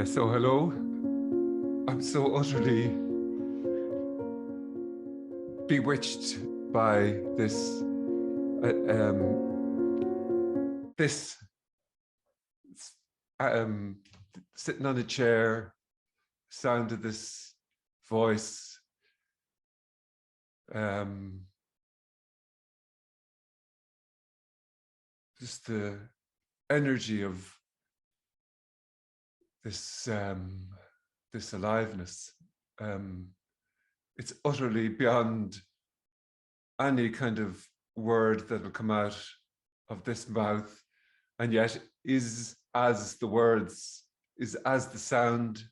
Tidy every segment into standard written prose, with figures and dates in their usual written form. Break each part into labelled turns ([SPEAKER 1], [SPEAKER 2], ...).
[SPEAKER 1] So hello, I'm so utterly bewitched by this this sitting on a chair, sound of this voice, just the energy of this this aliveness. It's utterly beyond any kind of word that will come out of this mouth, and yet is as the words, is as the sound.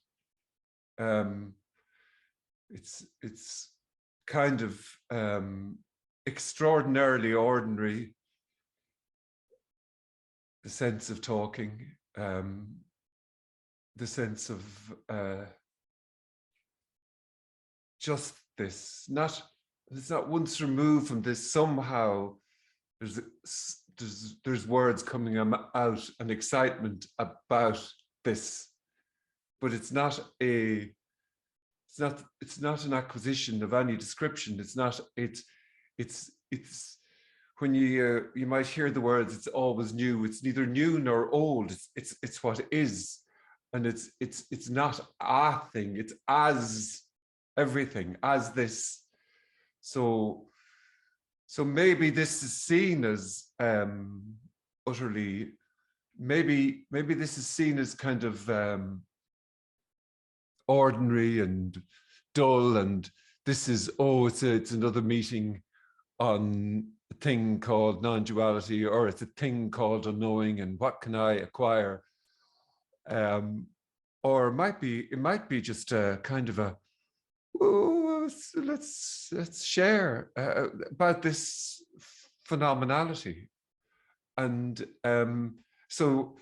[SPEAKER 1] It's kind of extraordinarily ordinary, the sense of talking, the sense of just this, it's not once removed from this. Somehow there's words coming out and excitement about this, but it's not an acquisition of any description. It's when you might hear the words, it's always new. It's neither new nor old. It's what is, and it's not a thing. It's as everything, as this. So maybe this is seen as utterly. Maybe this is seen as kind of ordinary and dull, and this is, oh, it's another meeting on a thing called non-duality, or it's a thing called unknowing, and what can I acquire? Or it might be just a kind of a, oh, let's share about this phenomenality. And so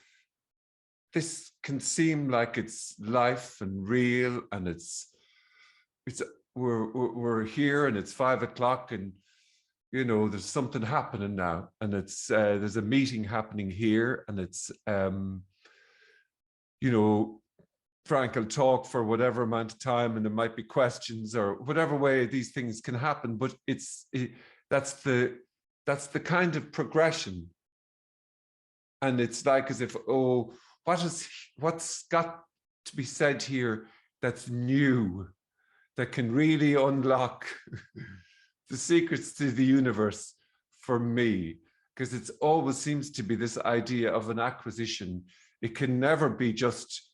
[SPEAKER 1] this can seem like it's life and real, and we're here, and it's 5 o'clock, and you know there's something happening now, and it's there's a meeting happening here, and it's you know, Frank will talk for whatever amount of time, and there might be questions or whatever way these things can happen, but that's the kind of progression. And it's like as if, oh, what's got to be said here that's new, that can really unlock the secrets to the universe for me, because it always seems to be this idea of an acquisition. It can never be just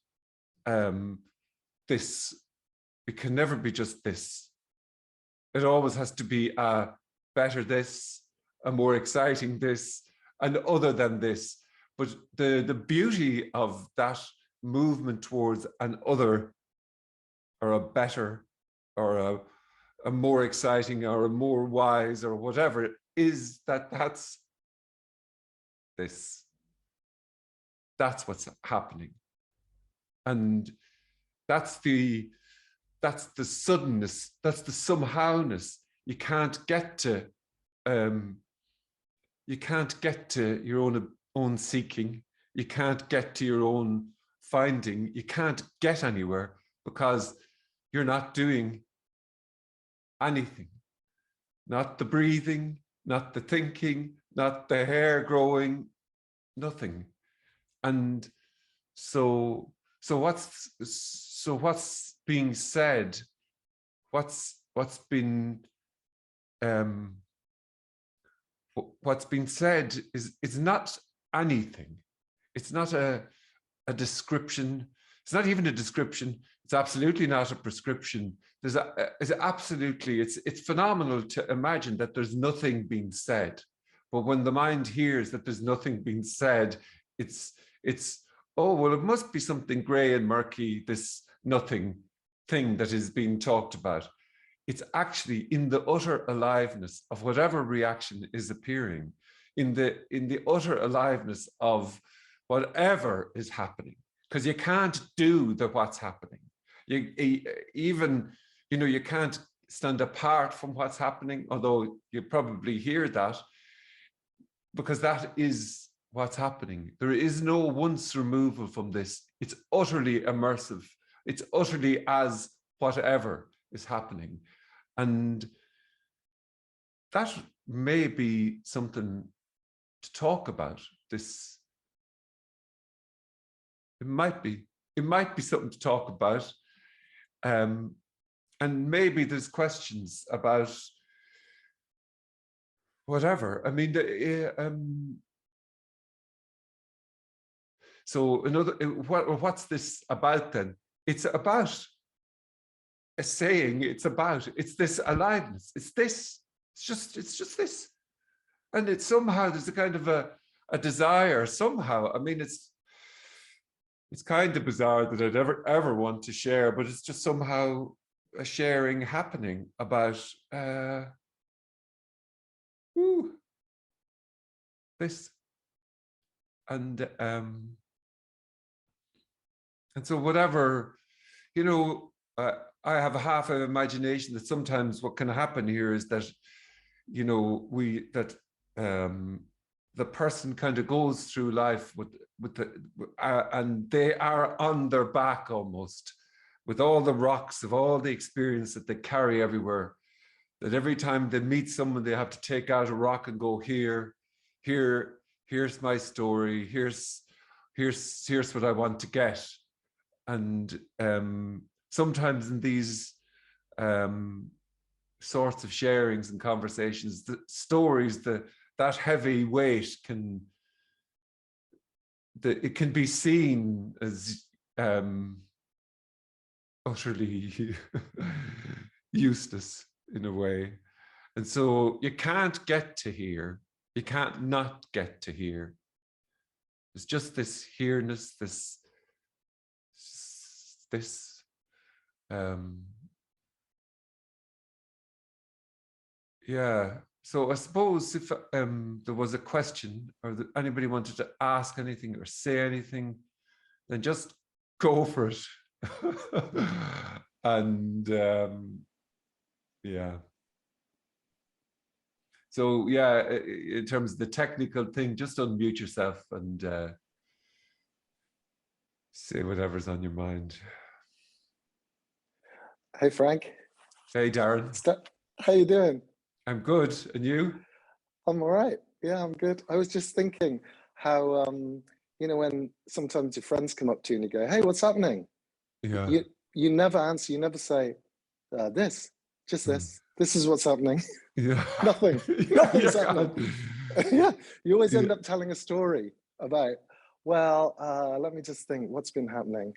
[SPEAKER 1] this. It can never be just this. It always has to be a better this, a more exciting this, and other than this. But the beauty of that movement towards an other, or a better, or a more exciting, or a more wise, or whatever, is that's this. That's what's happening. And that's the suddenness, that's the somehowness. You can't get to your own seeking. You can't get to your own finding. You can't get anywhere because you're not doing anything. Not the breathing, not the thinking, not the hair growing, nothing. And so what's being said, what's been said is not anything. It's not a description. It's not even a description. It's absolutely not a prescription. It's phenomenal to imagine that there's nothing being said. But when the mind hears that there's nothing being said, it's oh, well, it must be something gray and murky, this nothing thing that is being talked about. It's actually in the utter aliveness of whatever reaction is appearing, in the utter aliveness of whatever is happening, because you can't do what's happening. You can't stand apart from what's happening, although you probably hear that, because that is what's happening. There is no once removal from this. It's utterly immersive. It's utterly as whatever is happening. And that may be something to talk about. This, it might be something to talk about. And maybe there's questions about whatever. I mean, so what's this about then? It's about a saying, it's this aliveness. It's just this. And it's somehow, there's a kind of a desire somehow. I mean, it's kind of bizarre that I'd ever want to share, but it's just somehow a sharing happening about this. And so whatever, you know, I have a half an imagination that sometimes what can happen here is that, you know, the person kind of goes through life with and they are on their back almost, with all the rocks of all the experience that they carry everywhere, that every time they meet someone, they have to take out a rock and go, here's my story, here's what I want to get. And sometimes in these sorts of sharings and conversations, the stories, that heavy weight it can be seen as utterly useless in a way. And so you can't get to here. You can't not get to here. It's just this here-ness, this yeah. So I suppose if there was a question, or that anybody wanted to ask anything or say anything, then just go for it. And yeah. So yeah, in terms of the technical thing, just unmute yourself and say whatever's on your mind.
[SPEAKER 2] Hey, Frank.
[SPEAKER 1] Hey, Darren.
[SPEAKER 2] How you doing?
[SPEAKER 1] I'm good. And you?
[SPEAKER 2] I'm all right. Yeah, I'm good. I was just thinking how, you know, when sometimes your friends come up to you and you go, hey, what's happening?
[SPEAKER 1] Yeah.
[SPEAKER 2] You never answer. You never say, this, just this. This is what's happening.
[SPEAKER 1] Yeah.
[SPEAKER 2] Nothing. Nothing's happening. Yeah. You always end up telling a story about, well, let me just think what's been happening.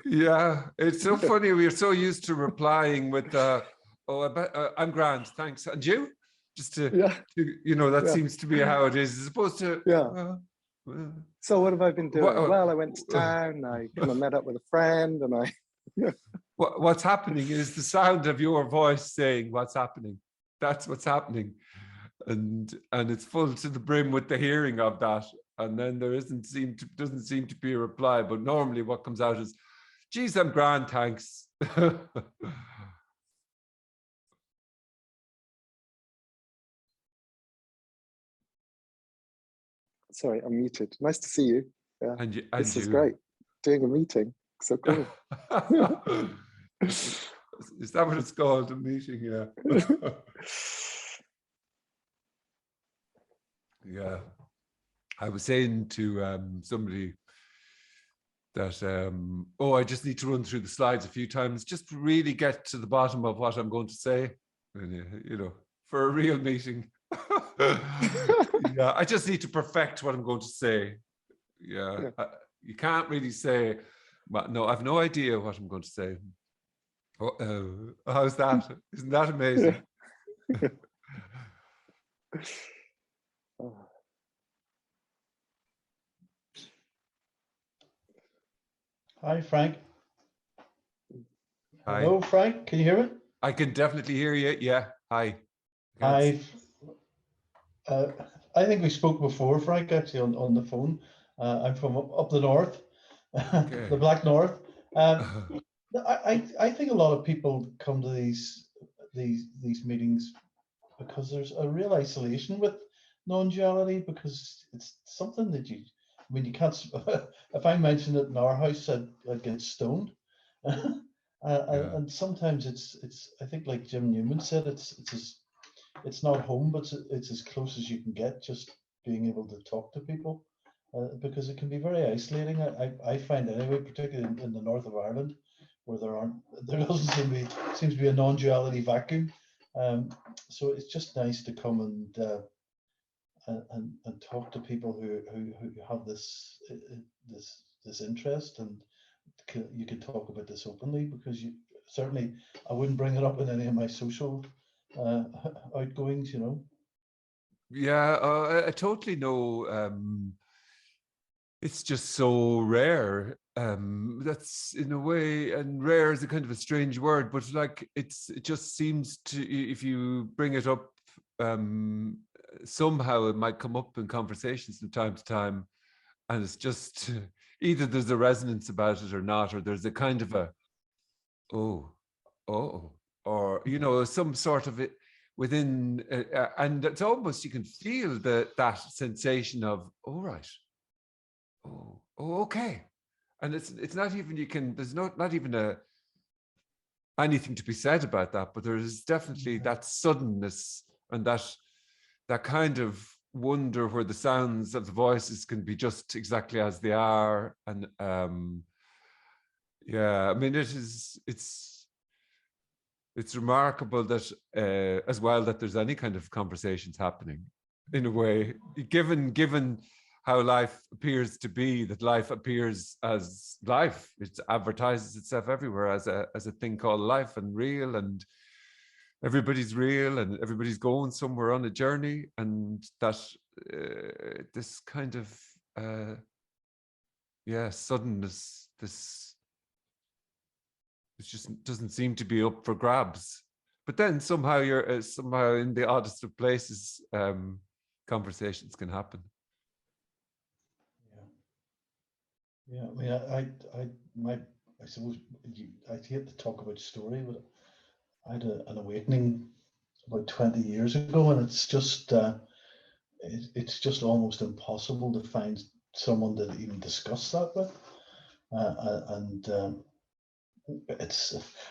[SPEAKER 1] Yeah, it's so funny. We're so used to replying with, oh, I bet, I'm grand, thanks. And you? Just to you know, that seems to be how it is, as opposed to,
[SPEAKER 2] so what have I been doing? Well, I went to town, I kind of met up with a friend, and I...
[SPEAKER 1] What's happening is the sound of your voice saying what's happening. That's what's happening. And it's full to the brim with the hearing of that. And then there doesn't seem to be a reply. But normally what comes out is, geez, I'm grand, thanks.
[SPEAKER 2] Sorry, I'm muted. Nice to see you. Yeah,
[SPEAKER 1] and
[SPEAKER 2] this is great. Doing a meeting, so cool.
[SPEAKER 1] Is that what it's called, a meeting? Yeah. Yeah. I was saying to somebody that, I just need to run through the slides a few times, just to really get to the bottom of what I'm going to say, and, you know, for a real meeting. Yeah, I just need to perfect what I'm going to say. Yeah. You can't really say, well, no, I've no idea what I'm going to say. How's that? Isn't that amazing?
[SPEAKER 3] Hi, Frank.
[SPEAKER 1] Hi.
[SPEAKER 3] Hello, Frank. Can you hear me?
[SPEAKER 1] I can definitely hear you. Yeah. Hi.
[SPEAKER 3] I think we spoke before, Frank, actually on the phone. I'm from up the north, okay. The Black North. I think a lot of people come to these meetings because there's a real isolation with non-duality, because it's something that you mean, you can't. If I mention it in our house, I'd get stoned. And sometimes it's. I think, like Jim Newman said, it's not home, but it's as close as you can get. Just being able to talk to people, because it can be very isolating. I find anyway, particularly in the north of Ireland, where there doesn't seems to be a non-duality vacuum. So it's just nice to come and talk to people who have this interest, and you can talk about this openly, because certainly I wouldn't bring it up in any of my social outgoings, you know.
[SPEAKER 1] Yeah, I totally know. It's just so rare. That's in a way, and rare is a kind of a strange word, but like it just seems to, if you bring it up, somehow it might come up in conversations from time to time, and it's just either there's a resonance about it or not, or there's a kind of a or you know, some sort of it within, and it's almost, you can feel that sensation of, oh right, oh okay, and it's not even, there's not even anything to be said about that, but there is definitely that suddenness and that kind of wonder where the sounds of the voices can be just exactly as they are. And yeah, I mean, it's remarkable that as well, that there's any kind of conversations happening in a way, given how life appears to be, that life appears as life. It advertises itself everywhere as a thing called life, and real, and everybody's real, and everybody's going somewhere on a journey, and that this kind of suddenness, it just doesn't seem to be up for grabs. But then somehow you're somehow in the oddest of places, conversations can happen.
[SPEAKER 3] Yeah, I mean, I suppose I'd hate to talk about story, but I had an awakening about 20 years ago, and it's just almost impossible to find someone to even discuss that with.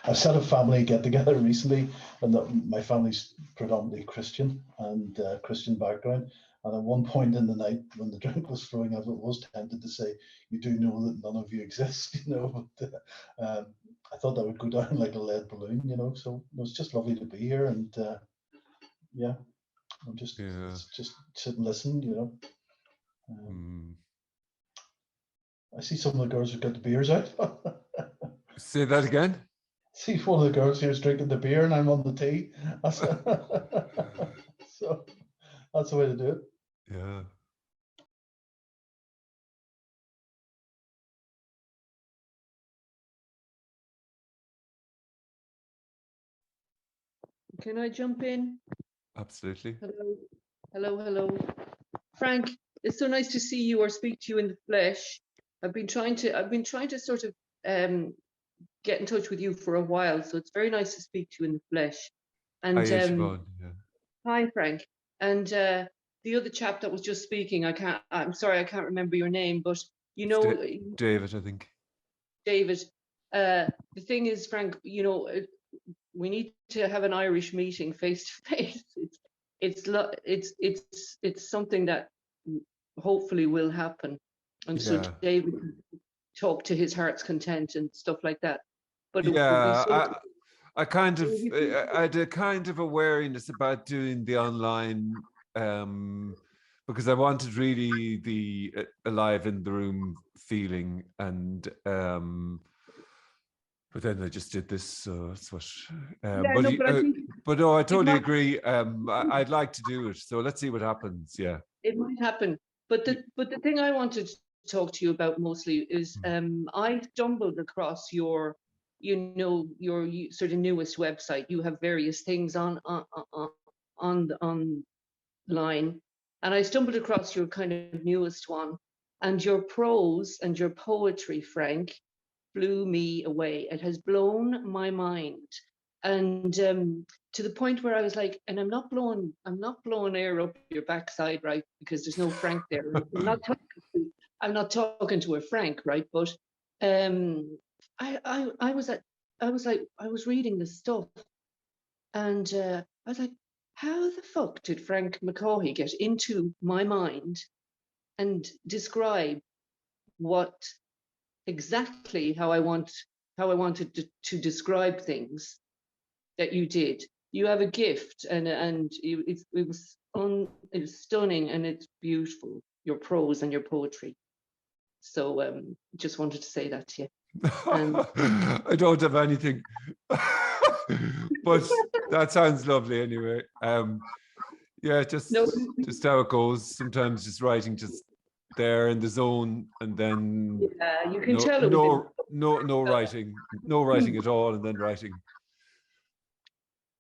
[SPEAKER 3] I've had a family get together recently, and my family's predominantly Christian and Christian background. And at one point in the night, when the drink was flowing, I was tempted to say, "You do know that none of you exist," you know. But I thought that would go down like a lead balloon, you know. So it was just lovely to be here, and yeah, I'm just sit and listen, you know. I see some of the girls who've got the beers out.
[SPEAKER 1] Say that again.
[SPEAKER 3] See, one of the girls here is drinking the beer, and I'm on the tea. So that's the way to do it.
[SPEAKER 1] Yeah.
[SPEAKER 4] Can I jump in?
[SPEAKER 1] Absolutely.
[SPEAKER 4] Hello. Frank, it's so nice to see you or speak to you in the flesh. I've been trying to sort of get in touch with you for a while, so it's very nice to speak to you in the flesh. And
[SPEAKER 1] hi, Siobhan. Yeah.
[SPEAKER 4] Hi, Frank. And the other chap that was just speaking, I'm sorry, I can't remember your name, but you know,
[SPEAKER 1] David, I think.
[SPEAKER 4] David. The thing is, Frank, you know, we need to have an Irish meeting face to face. It's something that hopefully will happen, and so David can talk to his heart's content and stuff like that. But
[SPEAKER 1] yeah, I had a kind of awareness about doing the online, because I wanted really the alive in the room feeling, and but then I just did this, so that's what. But no, I totally agree. I'd like to do it, so let's see what happens. Yeah,
[SPEAKER 4] it might happen. But the thing I wanted to talk to you about mostly is I stumbled across your sort of newest website. You have various things online, and I stumbled across your kind of newest one, and your prose and your poetry, Frank, blew me away. It has blown my mind, and to the point where I was like, and I'm not blowing air up your backside, right? Because there's no Frank there. I'm not talking to you. I'm not talking to a Frank, right? But I was reading this stuff, and I was like, how the fuck did Frank McCaughey get into my mind and describe what exactly how I wanted to describe things that you did? You have a gift, and it was stunning, and it's beautiful. Your prose and your poetry. So just wanted to say that to you.
[SPEAKER 1] I don't have anything, but that sounds lovely anyway. Yeah, just how it goes. Sometimes just writing, just there in the zone, and then
[SPEAKER 4] you can tell it was
[SPEAKER 1] no writing at all, and then writing.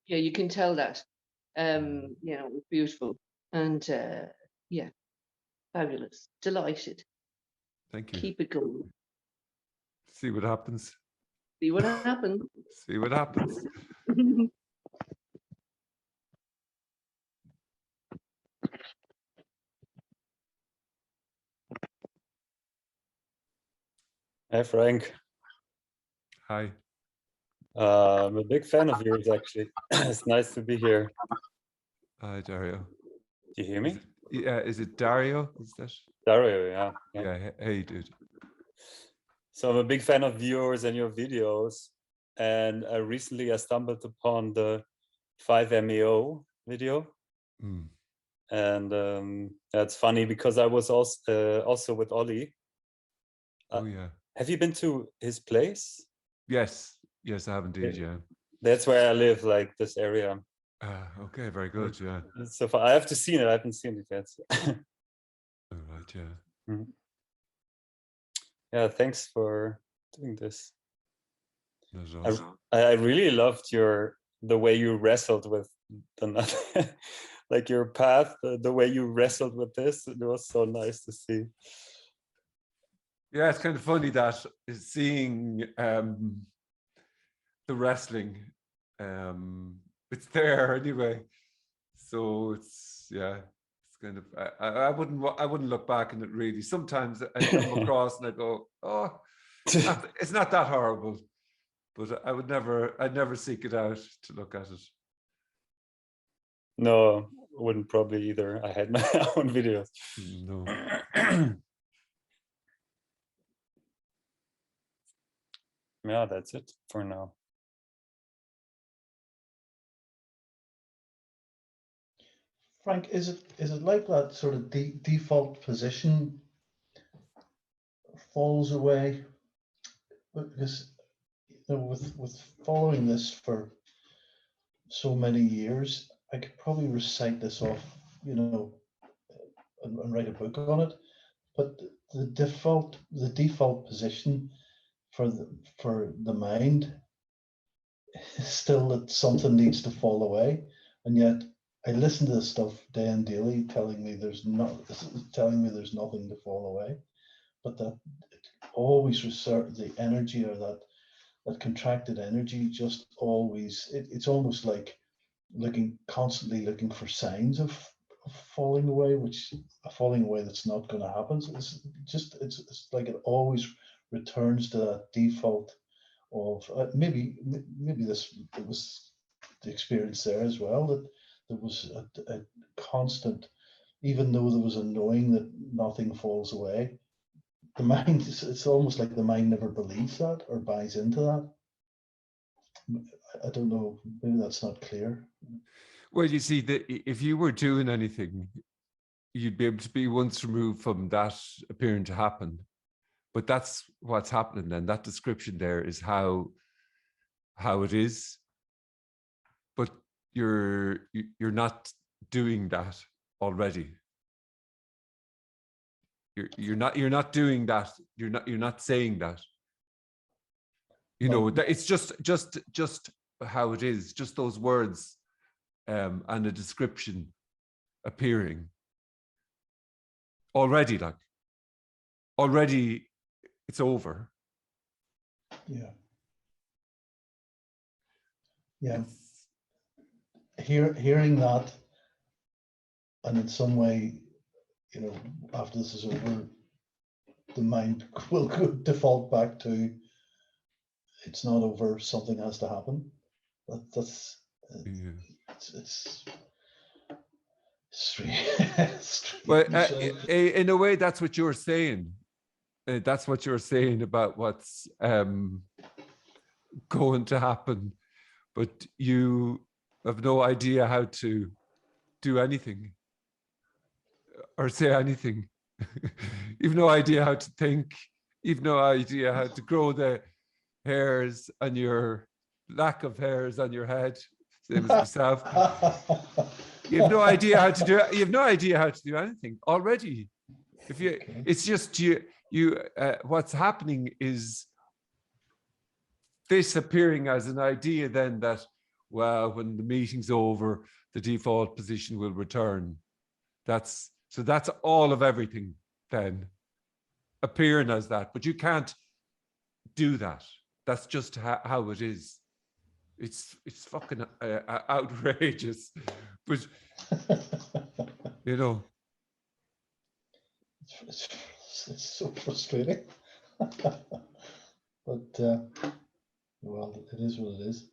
[SPEAKER 4] Yeah, you can tell that. You know, it was beautiful, and yeah, fabulous, delighted.
[SPEAKER 1] Thank you.
[SPEAKER 4] Keep it going.
[SPEAKER 1] See what happens.
[SPEAKER 4] See what happens.
[SPEAKER 1] See what happens.
[SPEAKER 5] Hi, Frank.
[SPEAKER 1] Hi.
[SPEAKER 5] I'm a big fan of yours, actually. It's nice to be here.
[SPEAKER 1] Hi, Dario.
[SPEAKER 5] Do you hear me?
[SPEAKER 1] Yeah, is it Dario? Is that?
[SPEAKER 5] Dario, yeah.
[SPEAKER 1] Yeah, hey, dude.
[SPEAKER 5] So I'm a big fan of yours and your videos. And recently I stumbled upon the 5MEO video.
[SPEAKER 1] Mm.
[SPEAKER 5] And that's funny because I was also with Ollie.
[SPEAKER 1] Oh, yeah.
[SPEAKER 5] Have you been to his place?
[SPEAKER 1] Yes, I have indeed, yeah.
[SPEAKER 5] That's where I live, like this area.
[SPEAKER 1] Okay, very good, yeah.
[SPEAKER 5] So far, I have to see it. I haven't seen it yet.
[SPEAKER 1] All right, yeah.
[SPEAKER 5] Mm-hmm. Yeah, thanks for doing this. I really loved the way you wrestled with the like your path, the way you wrestled with this. It was so nice to see.
[SPEAKER 1] Yeah, it's kind of funny that seeing the wrestling, it's there anyway. So it's, yeah, it's kind of, I wouldn't look back on it really. Sometimes I come across and I go, oh, it's not that horrible, but I'd never seek it out to look at it.
[SPEAKER 5] No, wouldn't probably either. I had my own videos.
[SPEAKER 1] No.
[SPEAKER 5] Yeah, that's it for now.
[SPEAKER 3] Frank, is it like that sort of default position falls away? Because you know, with following this for so many years, I could probably recite this off, you know, and write a book on it. But the default position for the mind is still that something needs to fall away, and yet I listen to this stuff day and daily, telling me there's nothing to fall away, but that it always the energy, or that contracted energy, just always. It's almost like constantly looking for signs of falling away, a falling away that's not going to happen. So it's like it always returns to that default of maybe it was the experience there as well, that there was a constant, even though there was a knowing that nothing falls away, the mind, it's almost like the mind never believes that or buys into that. I don't know, maybe that's not clear.
[SPEAKER 1] Well, you see, that if you were doing anything, you'd be able to be once removed from that appearing to happen. But that's what's happening then. That description there is how it is. But you're not doing that already. You're not doing that. You're not saying that. You know, it's just how it is, just those words and a description appearing already, like already it's over.
[SPEAKER 3] Yeah. Hearing that, and in some way, you know, after this is over, the mind will default back to it's not over, something has to happen. That's it's
[SPEAKER 1] well, in a way, that's what you're saying. That's what you're saying about what's going to happen, but you have no idea how to do anything or say anything. You've no idea how to think. You've no idea how to grow the hairs on your lack of hairs on your head, same as myself. You have no idea how to do it. You have no idea how to do anything already. If you, it's just what's happening is this appearing as an idea then that, well, when the meeting's over, the default position will return. That's all of everything then appearing as that, but you can't do that. That's just how it is. It's fucking outrageous, but you know,
[SPEAKER 3] it's so frustrating. But well, it is what it is.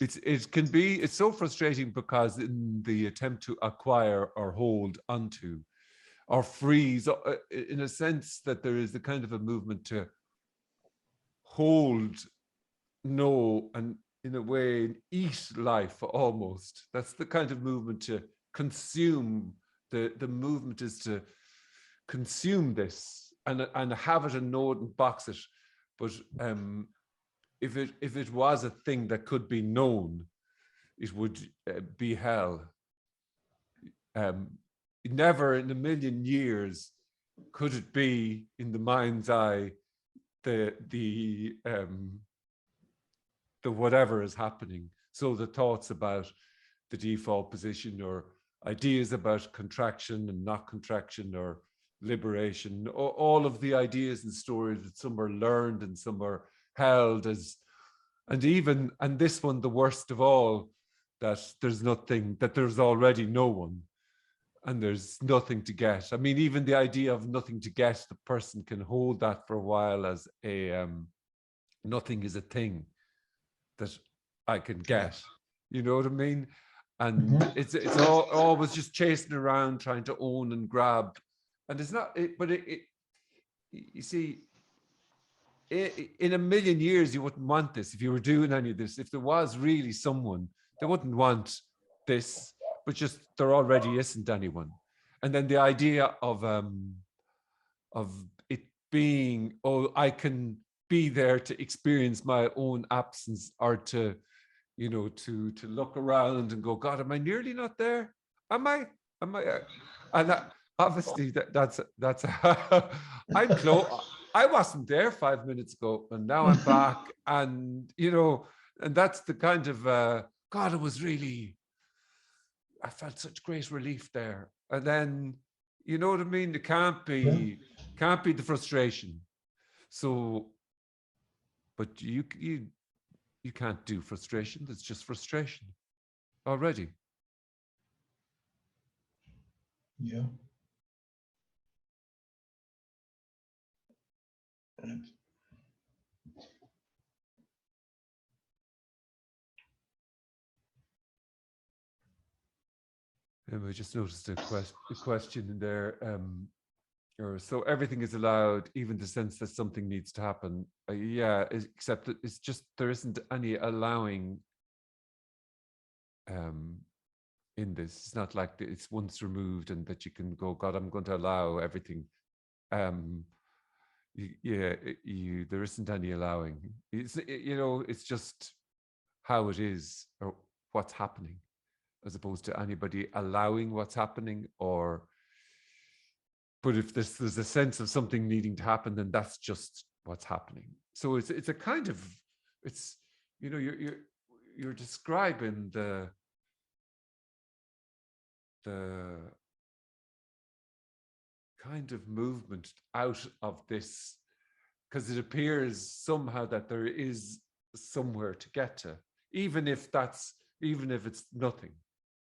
[SPEAKER 1] It's so frustrating because in the attempt to acquire or hold onto or freeze, in a sense that there is a kind of a movement to hold, know, and in a way eat life almost. That's the kind of movement to consume. The movement is to consume this and have it and know it and box it. But if it was a thing that could be known, it would be hell. Never in a million years could it be in the mind's eye the whatever is happening. So the thoughts about the default position or ideas about contraction and not contraction or liberation, all of the ideas and stories that some are learned and some are held as, and this one, the worst of all, that there's nothing, that there's already no one and there's nothing to get. I mean, even the idea of nothing to get, the person can hold that for a while as a nothing is a thing that I can get. You know what I mean? And it's always just chasing around, trying to own and grab. And it's not, you see, in a million years, you wouldn't want this if you were doing any of this. If there was really someone, they wouldn't want this, but just there already isn't anyone. And then the idea of it being, oh, I can be there to experience my own absence, or to, you know, to look around and go, God, am I nearly not there? Am I? And that, obviously that's I'm close. I wasn't there 5 minutes ago, and now I'm back, and you know, and that's the kind of God, it was really, I felt such great relief there. And then, you know what I mean? It can't be the frustration. So, but you can't do frustration. It's just frustration already.
[SPEAKER 3] Yeah.
[SPEAKER 1] And I just noticed a question in there. Or so everything is allowed, even the sense that something needs to happen. Yeah, except that it's just there isn't any allowing in this. It's not like it's once removed and that you can go, God, I'm going to allow everything. There isn't any allowing. It's, you know, it's just how it is or what's happening, as opposed to anybody allowing what's happening. Or, but if there's a sense of something needing to happen, then that's just what's happening. So it's a kind of, it's, you know, you're describing the kind of movement out of this, because it appears somehow that there is somewhere to get to, even if it's nothing,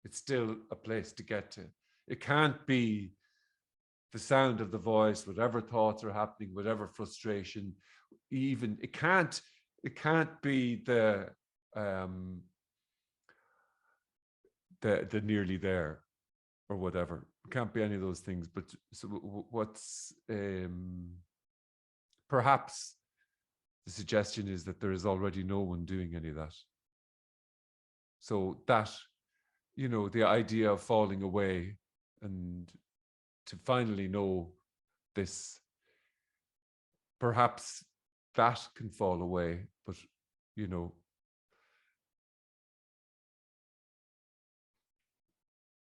[SPEAKER 1] it's still a place to get to. It can't be the sound of the voice, whatever thoughts are happening, whatever frustration, even it can't be the nearly there or whatever. It can't be any of those things. But so what's perhaps the suggestion is that there is already no one doing any of that. So that, you know, the idea of falling away and to finally know this, perhaps that can fall away, but, you know,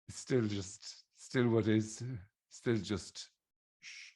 [SPEAKER 1] it's still what is, still just shh.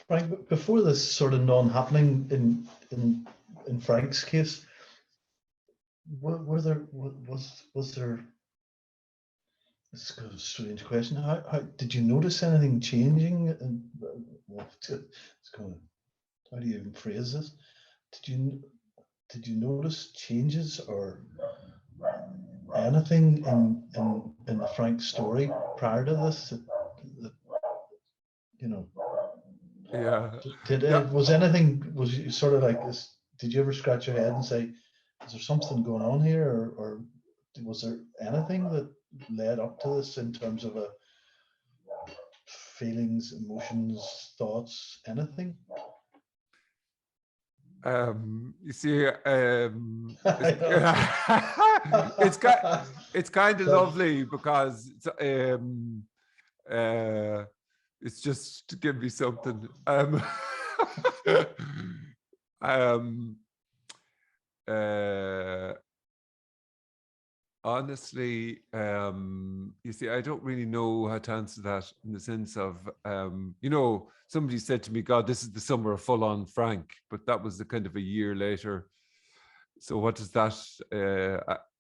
[SPEAKER 3] Frank, before this sort of non-happening in Frank's case, was there? It's a strange question. How did you notice anything changing? And how do you even phrase this? Did you notice changes or anything in Frank's story prior to this? That, you know.
[SPEAKER 1] Yeah.
[SPEAKER 3] Was anything? Was you sort of like this? Did you ever scratch your head and say, "Is there something going on here?" Or was there anything that led up to this in terms of feelings, emotions, thoughts, anything?
[SPEAKER 1] You see, it's kind of lovely because it's just to give me something. Honestly, you see, I don't really know how to answer that in the sense of, you know, somebody said to me, God, this is the summer of full-on Frank, but that was the kind of a year later. So what does that,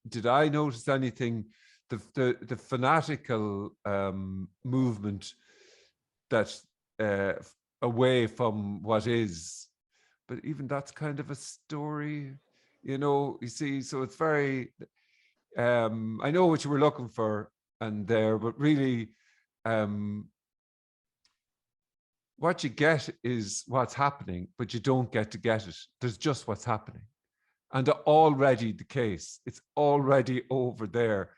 [SPEAKER 1] did I notice anything? The fanatical movement that away from what is, but even that's kind of a story, you know, you see, so it's very, I know what you were looking for and there, but really what you get is what's happening, but you don't get to get it. There's just what's happening. And already the case, it's already over there.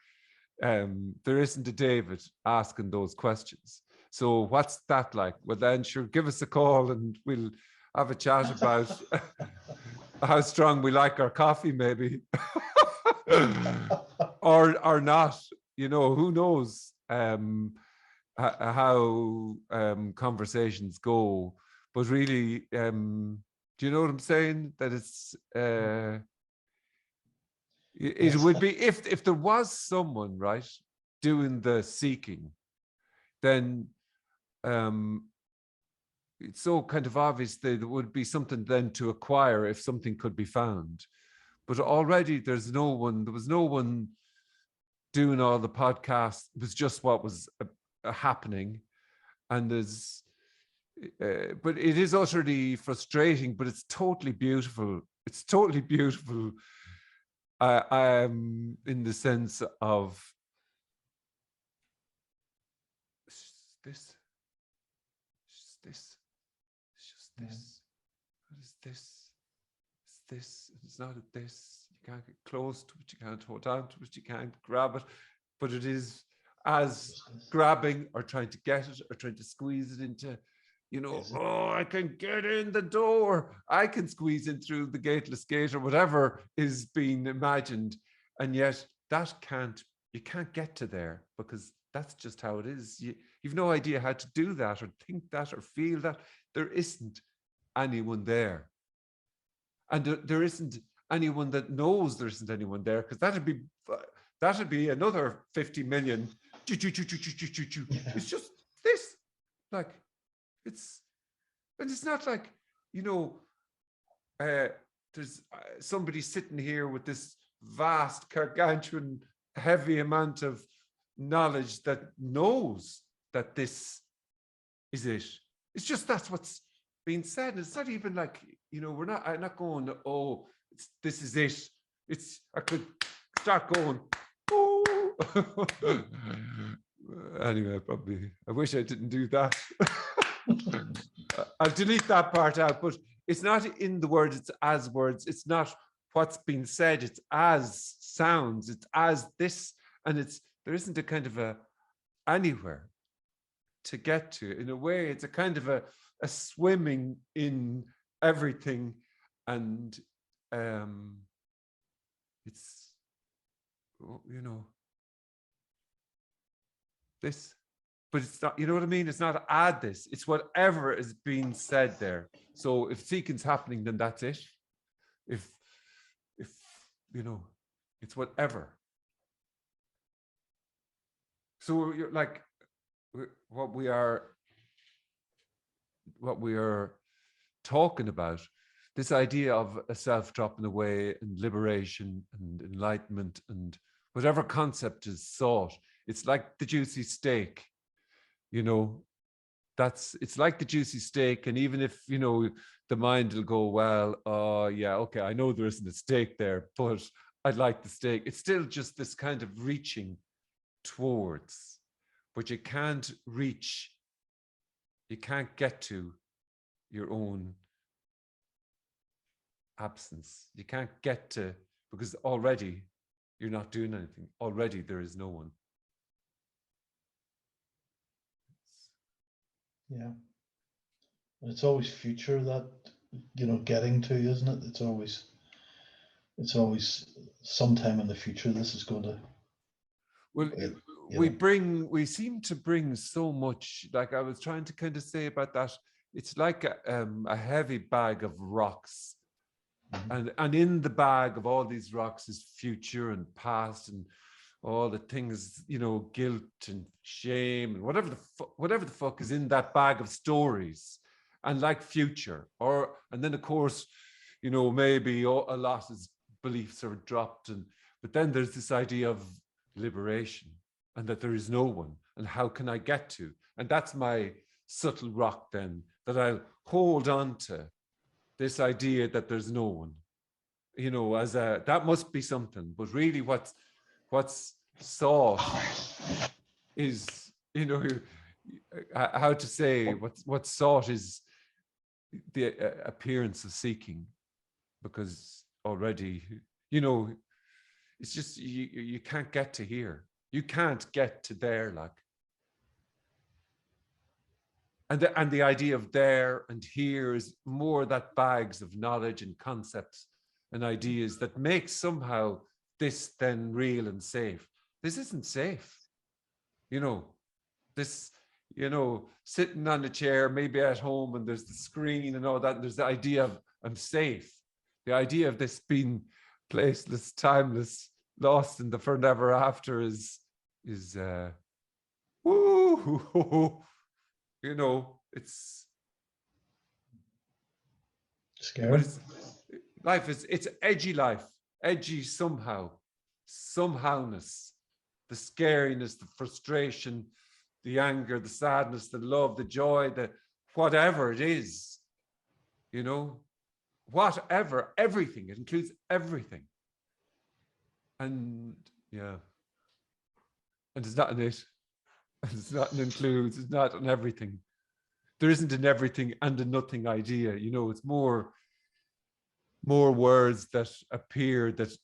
[SPEAKER 1] There isn't a David asking those questions. So what's that like? Well, then sure, give us a call and we'll have a chat about how strong we like our coffee, maybe. or not, you know, who knows how conversations go. But really, do you know what I'm saying? That it's it would be if there was someone, right, doing the seeking, then it's so kind of obvious that there would be something then to acquire if something could be found. But already there was no one doing all the podcasts. It was just what was happening. And there's, but it is utterly frustrating, but it's totally beautiful. It's totally beautiful. In the sense of this. It's just this. What is this? It's this. It's not a this. You can't get close to it. You can't hold on to it. You can't grab it. But it is as grabbing or trying to get it or trying to squeeze it into, you know, oh, I can get in the door. I can squeeze in through the gateless gate or whatever is being imagined. And yet that you can't get to there because that's just how it is. You've no idea how to do that or think that or feel that. There isn't anyone there. And there isn't anyone that knows there isn't anyone there, because that'd be another 50 million. It's just this, like, and it's not like, there's somebody sitting here with this vast, gargantuan, heavy amount of knowledge that knows that this is it. It's just that's what's being said. It's not even like, I'm not going, oh, this is it. I could start going, oh. Anyway, I wish I didn't do that. I'll delete that part out, but it's not in the words, it's as words. It's not what's been said, it's as sounds, it's as this, and there isn't a kind of a anywhere to get to. In a way, it's a kind of a swimming in everything, and it's, this, but it's not, you know what I mean? It's not add this, it's whatever is being said there. So if seeking's happening, then that's it. If it's whatever. So you're like, what we are talking about, this idea of a self dropping away and liberation and enlightenment and whatever concept is sought, it's like the juicy steak, it's like the juicy steak. And even if, the mind will go, well, yeah, okay, I know there isn't a steak there, but I'd like the steak. It's still just this kind of reaching towards, but you can't get to your own absence. You can't get to, because already you're not doing anything. Already there is no one.
[SPEAKER 3] Yeah. It's always future that, getting to, isn't it? It's always sometime in the future this is going to.
[SPEAKER 1] Well, we seem to bring so much, like I was trying to kind of say about that. It's like a heavy bag of rocks. Mm-hmm. And in the bag of all these rocks is future and past and all the things, guilt and shame and whatever the fuck is in that bag of stories, and like future, and then of course, maybe a lot of beliefs are dropped, but then there's this idea of liberation and that there is no one, and how can I get to? And that's my subtle rock then, that I'll hold on to this idea that there's no one, as that must be something, but really what's sought is, how to say, what's sought is the appearance of seeking, because already, it's just, you can't get to here. You can't get to there, like. And the idea of there and here is more that bags of knowledge and concepts and ideas that make somehow this then real and safe. This isn't safe. This, sitting on a chair, maybe at home, and there's the screen and all that, and there's the idea of I'm safe. The idea of this being placeless, timeless, lost in the forever after is woo, it's
[SPEAKER 3] scary.
[SPEAKER 1] Life it's edgy life, edgy somehowness, the scariness, the frustration, the anger, the sadness, the love, the joy, the whatever it is, whatever, everything, it includes everything. And yeah, and it's not in it, and it's not an includes, it's not an everything. There isn't an everything and a nothing idea, it's more words that appear that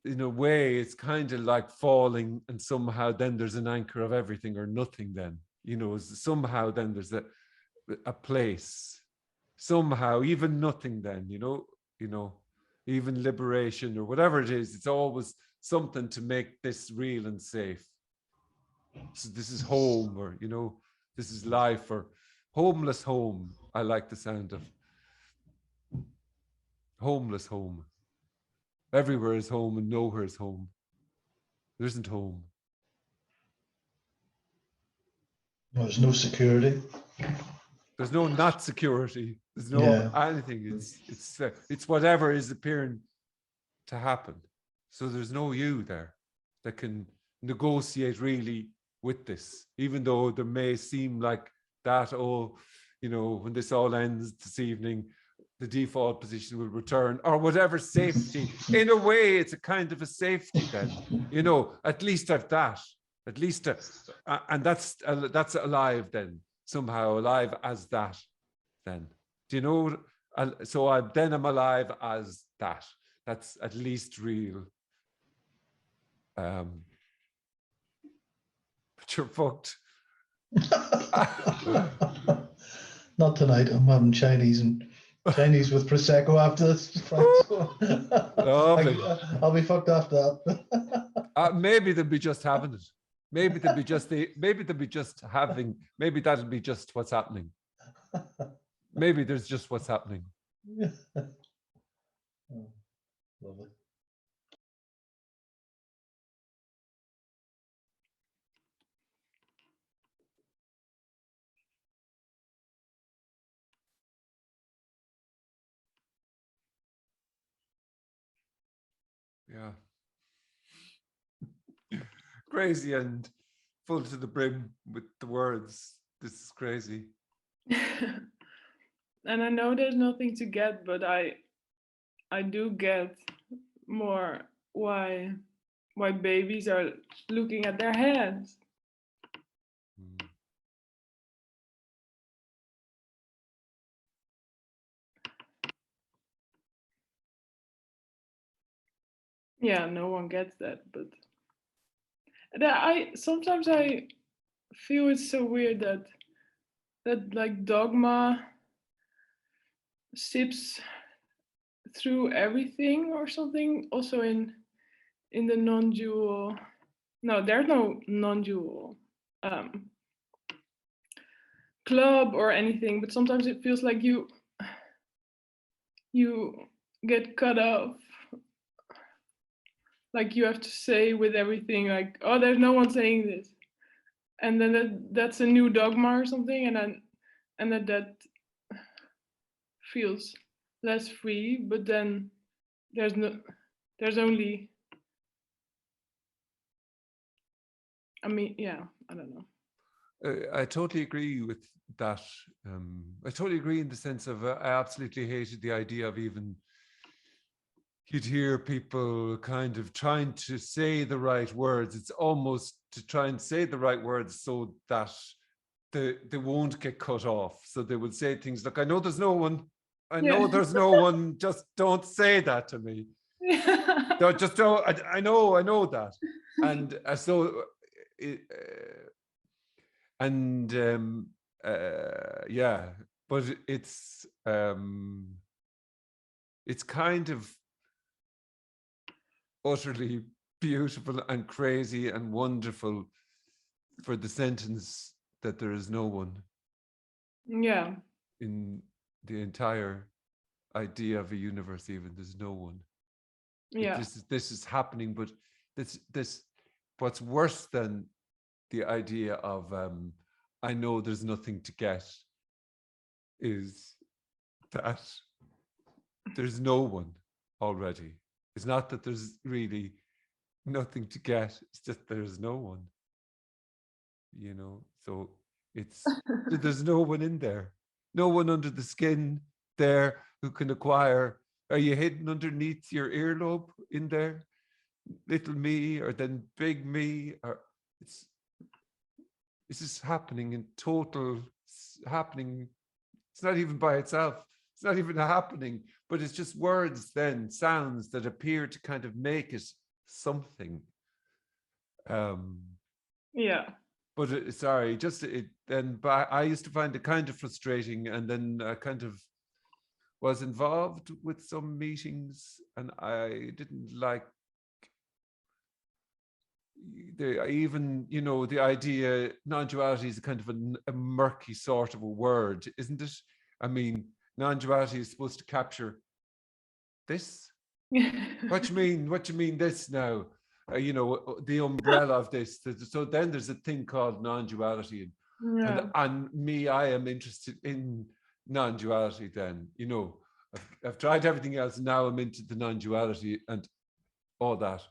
[SPEAKER 1] in a way it's kind of like falling, and somehow then there's an anchor of everything or nothing then, somehow then there's a place, somehow even nothing then, even liberation or whatever it is, it's always something to make this real and safe. So this is home, or this is life, or homeless home. I like the sound of homeless home. Everywhere is home and nowhere is home. There isn't home.
[SPEAKER 3] There's no security.
[SPEAKER 1] There's no not security. There's no
[SPEAKER 3] Yeah.
[SPEAKER 1] anything. It's whatever is appearing to happen. So there's no you there that can negotiate really with this, even though there may seem like that, oh, you know, when this all ends this evening, the default position will return, or whatever safety. In a way, it's a kind of a safety then, you know, at least at that, at least, and that's alive then, somehow alive as that then. Do you know? So I'm alive as that. That's at least real. But you're fucked.
[SPEAKER 3] Not tonight. I'm having Chinese with prosecco after this. Frank, so
[SPEAKER 1] Lovely.
[SPEAKER 3] I'll be fucked after that.
[SPEAKER 1] Maybe they'll be just having it. Maybe they'll be just having. Maybe that'll be just what's happening. Maybe there's just what's happening.
[SPEAKER 3] Oh, lovely.
[SPEAKER 1] Yeah. Crazy and full to the brim with the words. This is crazy.
[SPEAKER 6] And I know there's nothing to get, but I do get more why babies are looking at their hands. Yeah, no one gets that, but sometimes I feel it's so weird that like dogma sips through everything or something. Also in the non-dual, no, there's no non-dual club or anything, but sometimes it feels like you get cut off. Like you have to say with everything, like, oh, there's no one saying this, and then that's a new dogma or something, and that feels less free. But then there's only, I mean, yeah, I don't know.
[SPEAKER 1] I totally agree with that. I totally agree in the sense of I absolutely hated the idea of even you'd hear people kind of trying to say the right words. It's almost to try and say the right words so that they won't get cut off. So they would say things like, I know there's no one. I know there's no one. Just don't say that to me. No, just don't. I know that. And so, yeah, but it's kind of utterly beautiful and crazy and wonderful for the sentence that there is no one.
[SPEAKER 6] Yeah.
[SPEAKER 1] In the entire idea of a universe, even there's no one.
[SPEAKER 6] Yeah.
[SPEAKER 1] This is happening, but this what's worse than the idea of I know there's nothing to get is that there's no one already. It's not that there's really nothing to get, it's just there's no one, you know. So it's there's no one in there, no one under the skin there who can acquire. Are you hidden underneath your earlobe in there, little me, or then big me? Or it's just happening in total, happening. It's not even by itself. It's not even happening, but it's just words, then sounds that appear to kind of make it something.
[SPEAKER 6] Yeah.
[SPEAKER 1] But sorry, just then. But I used to find it kind of frustrating, and then I kind of was involved with some meetings, and I didn't like even, you know, the idea non-duality is a kind of a murky sort of a word, isn't it? I mean, non-duality is supposed to capture this, What you mean? What you mean this now? You know, the umbrella of this. So then there's a thing called non-duality,
[SPEAKER 6] Yeah.
[SPEAKER 1] and me, I am interested in non-duality. Then, you know, I've tried everything else. Now I'm into the non-duality and all that,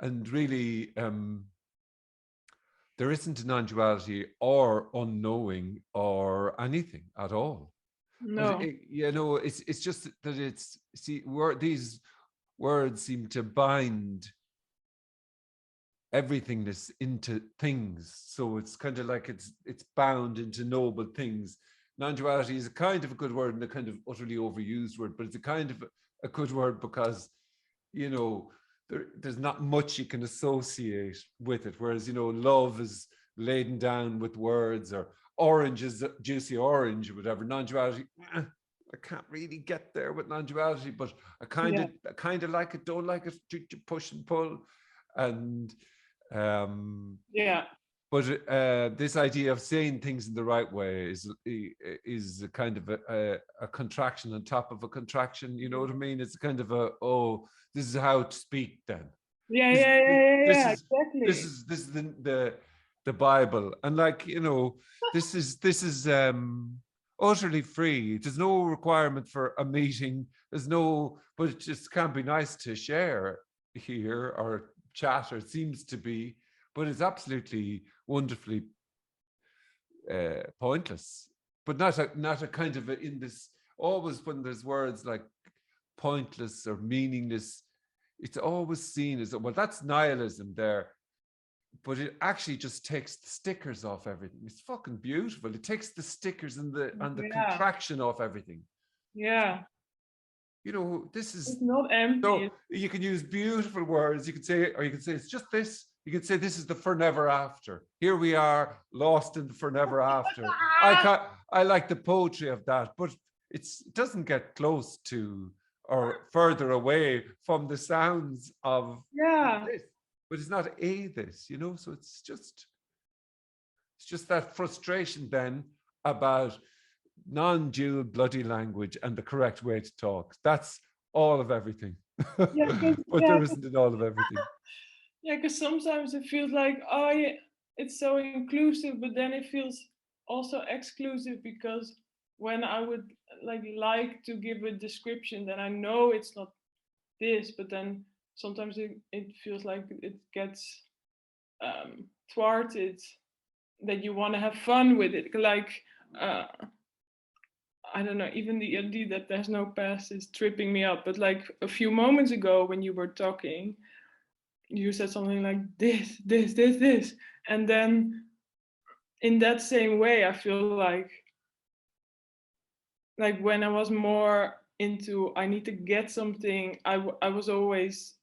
[SPEAKER 1] and really, there isn't a non-duality or unknowing or anything at all. But
[SPEAKER 6] No.
[SPEAKER 1] you know, it's just that it's these words seem to bind everythingness into things. So it's kind of like it's bound into noble things. Non-duality is a kind of a good word and a kind of utterly overused word, but it's a kind of a good word because, you know, there's not much you can associate with it. Whereas, you know, love is laden down with words, or orange is a juicy orange or whatever. Non-duality, I can't really get there with non-duality, but I kind of like it, don't like it, push and pull. And
[SPEAKER 6] Yeah.
[SPEAKER 1] but this idea of saying things in the right way is a kind of a contraction on top of a contraction. You know what I mean? It's kind of this is how to speak then.
[SPEAKER 6] Yeah. Exactly.
[SPEAKER 1] This is the Bible, and like, you know, this is utterly free. There's no requirement for a meeting. There's no, but it just can't be nice to share here or chat, or it seems to be, but it's absolutely wonderfully pointless. But not a kind of in this, always when there's words like pointless or meaningless, it's always seen as, well, that's nihilism there, but it actually just takes the stickers off everything. It's fucking beautiful. It takes the stickers and the contraction off everything.
[SPEAKER 6] Yeah.
[SPEAKER 1] You know, this is,
[SPEAKER 6] it's not empty.
[SPEAKER 1] So you can use beautiful words. You can say, or you can say it's just this. You can say this is the for never after. Here we are, lost in the for never after. I like the poetry of that, but it doesn't get close to or further away from the sounds of this. But it's not this, you know. So it's just that frustration then about non-dual bloody language and the correct way to talk. That's all of everything. But there isn't in all of everything.
[SPEAKER 6] Yeah, because sometimes it feels like, it's so inclusive, but then it feels also exclusive, because when I would like to give a description, then I know it's not this, but then sometimes it feels like it gets thwarted, that you want to have fun with it. Like, I don't know, even the idea that there's no past is tripping me up. But like a few moments ago when you were talking, you said something like this. And then in that same way, I feel like when I was more into, I need to get something, I was always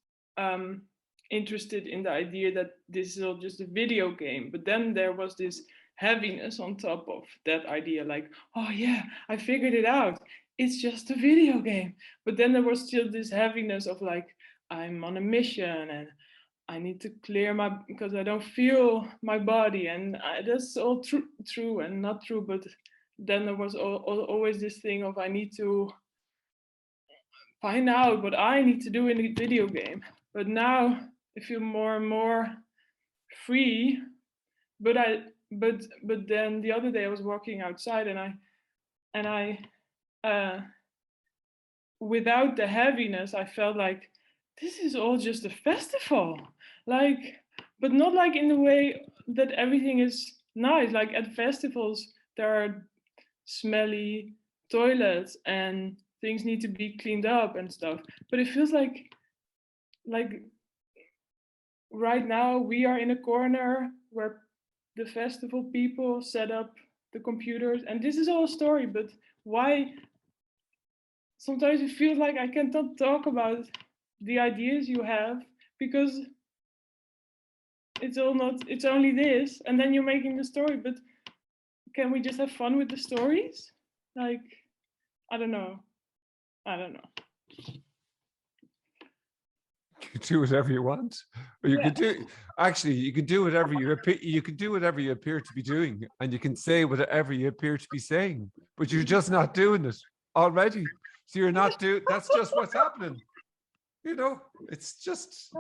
[SPEAKER 6] interested in the idea that this is all just a video game. But then there was this heaviness on top of that idea, like, oh yeah, I figured it out, it's just a video game. But then there was still this heaviness of like, I'm on a mission and I need to clear because I don't feel my body, and that's all true and not true. But then there was always this thing of, I need to find out what I need to do in the video game. But now I feel more and more free. But then the other day I was walking outside, and I without the heaviness, I felt like this is all just a festival, like, but not like in the way that everything is nice. Like at festivals there are smelly toilets and things need to be cleaned up and stuff, but it feels like right now we are in a corner where the festival people set up the computers, and this is all a story. But why sometimes it feels like I cannot talk about the ideas you have, because it's only this, and then you're making the story. But can we just have fun with the stories? Like, I don't know.
[SPEAKER 1] You can do whatever you want, or you can do, actually, you can do whatever you appear to be doing, and you can say whatever you appear to be saying, but you're just not doing it already. So you're not doing, that's just what's happening. You know, it's just.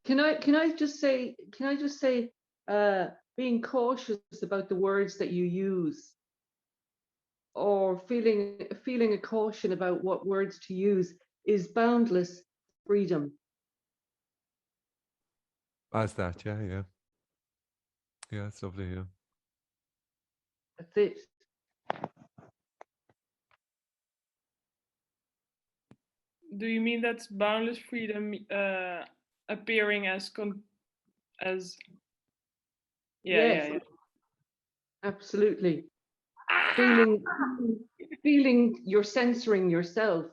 [SPEAKER 4] Can I just say, being cautious about the words that you use, or feeling a caution about what words to use, is boundless freedom.
[SPEAKER 1] As that, yeah. Yeah, it's lovely, yeah.
[SPEAKER 4] That's it.
[SPEAKER 6] Do you mean that's boundless freedom appearing as
[SPEAKER 4] Yes.
[SPEAKER 6] yeah.
[SPEAKER 4] Absolutely. Feeling you're censoring yourself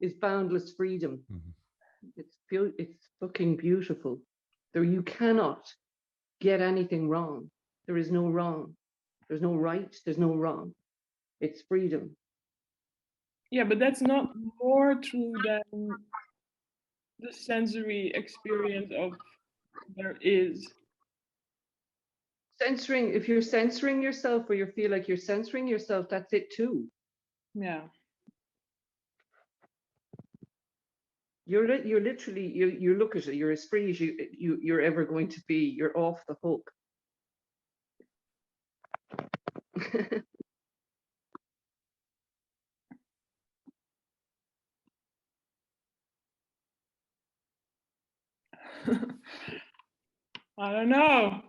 [SPEAKER 4] is boundless freedom. It's fucking beautiful. You cannot get anything wrong. There is no wrong. There's no right. There's no wrong. It's freedom.
[SPEAKER 6] Yeah, but that's not more true than the sensory experience of there is.
[SPEAKER 4] If you're censoring yourself, or you feel like you're censoring yourself, that's it too.
[SPEAKER 6] Yeah.
[SPEAKER 4] You're literally, you look at it, you're as free as you're ever going to be. You're off the hook.
[SPEAKER 6] I don't know.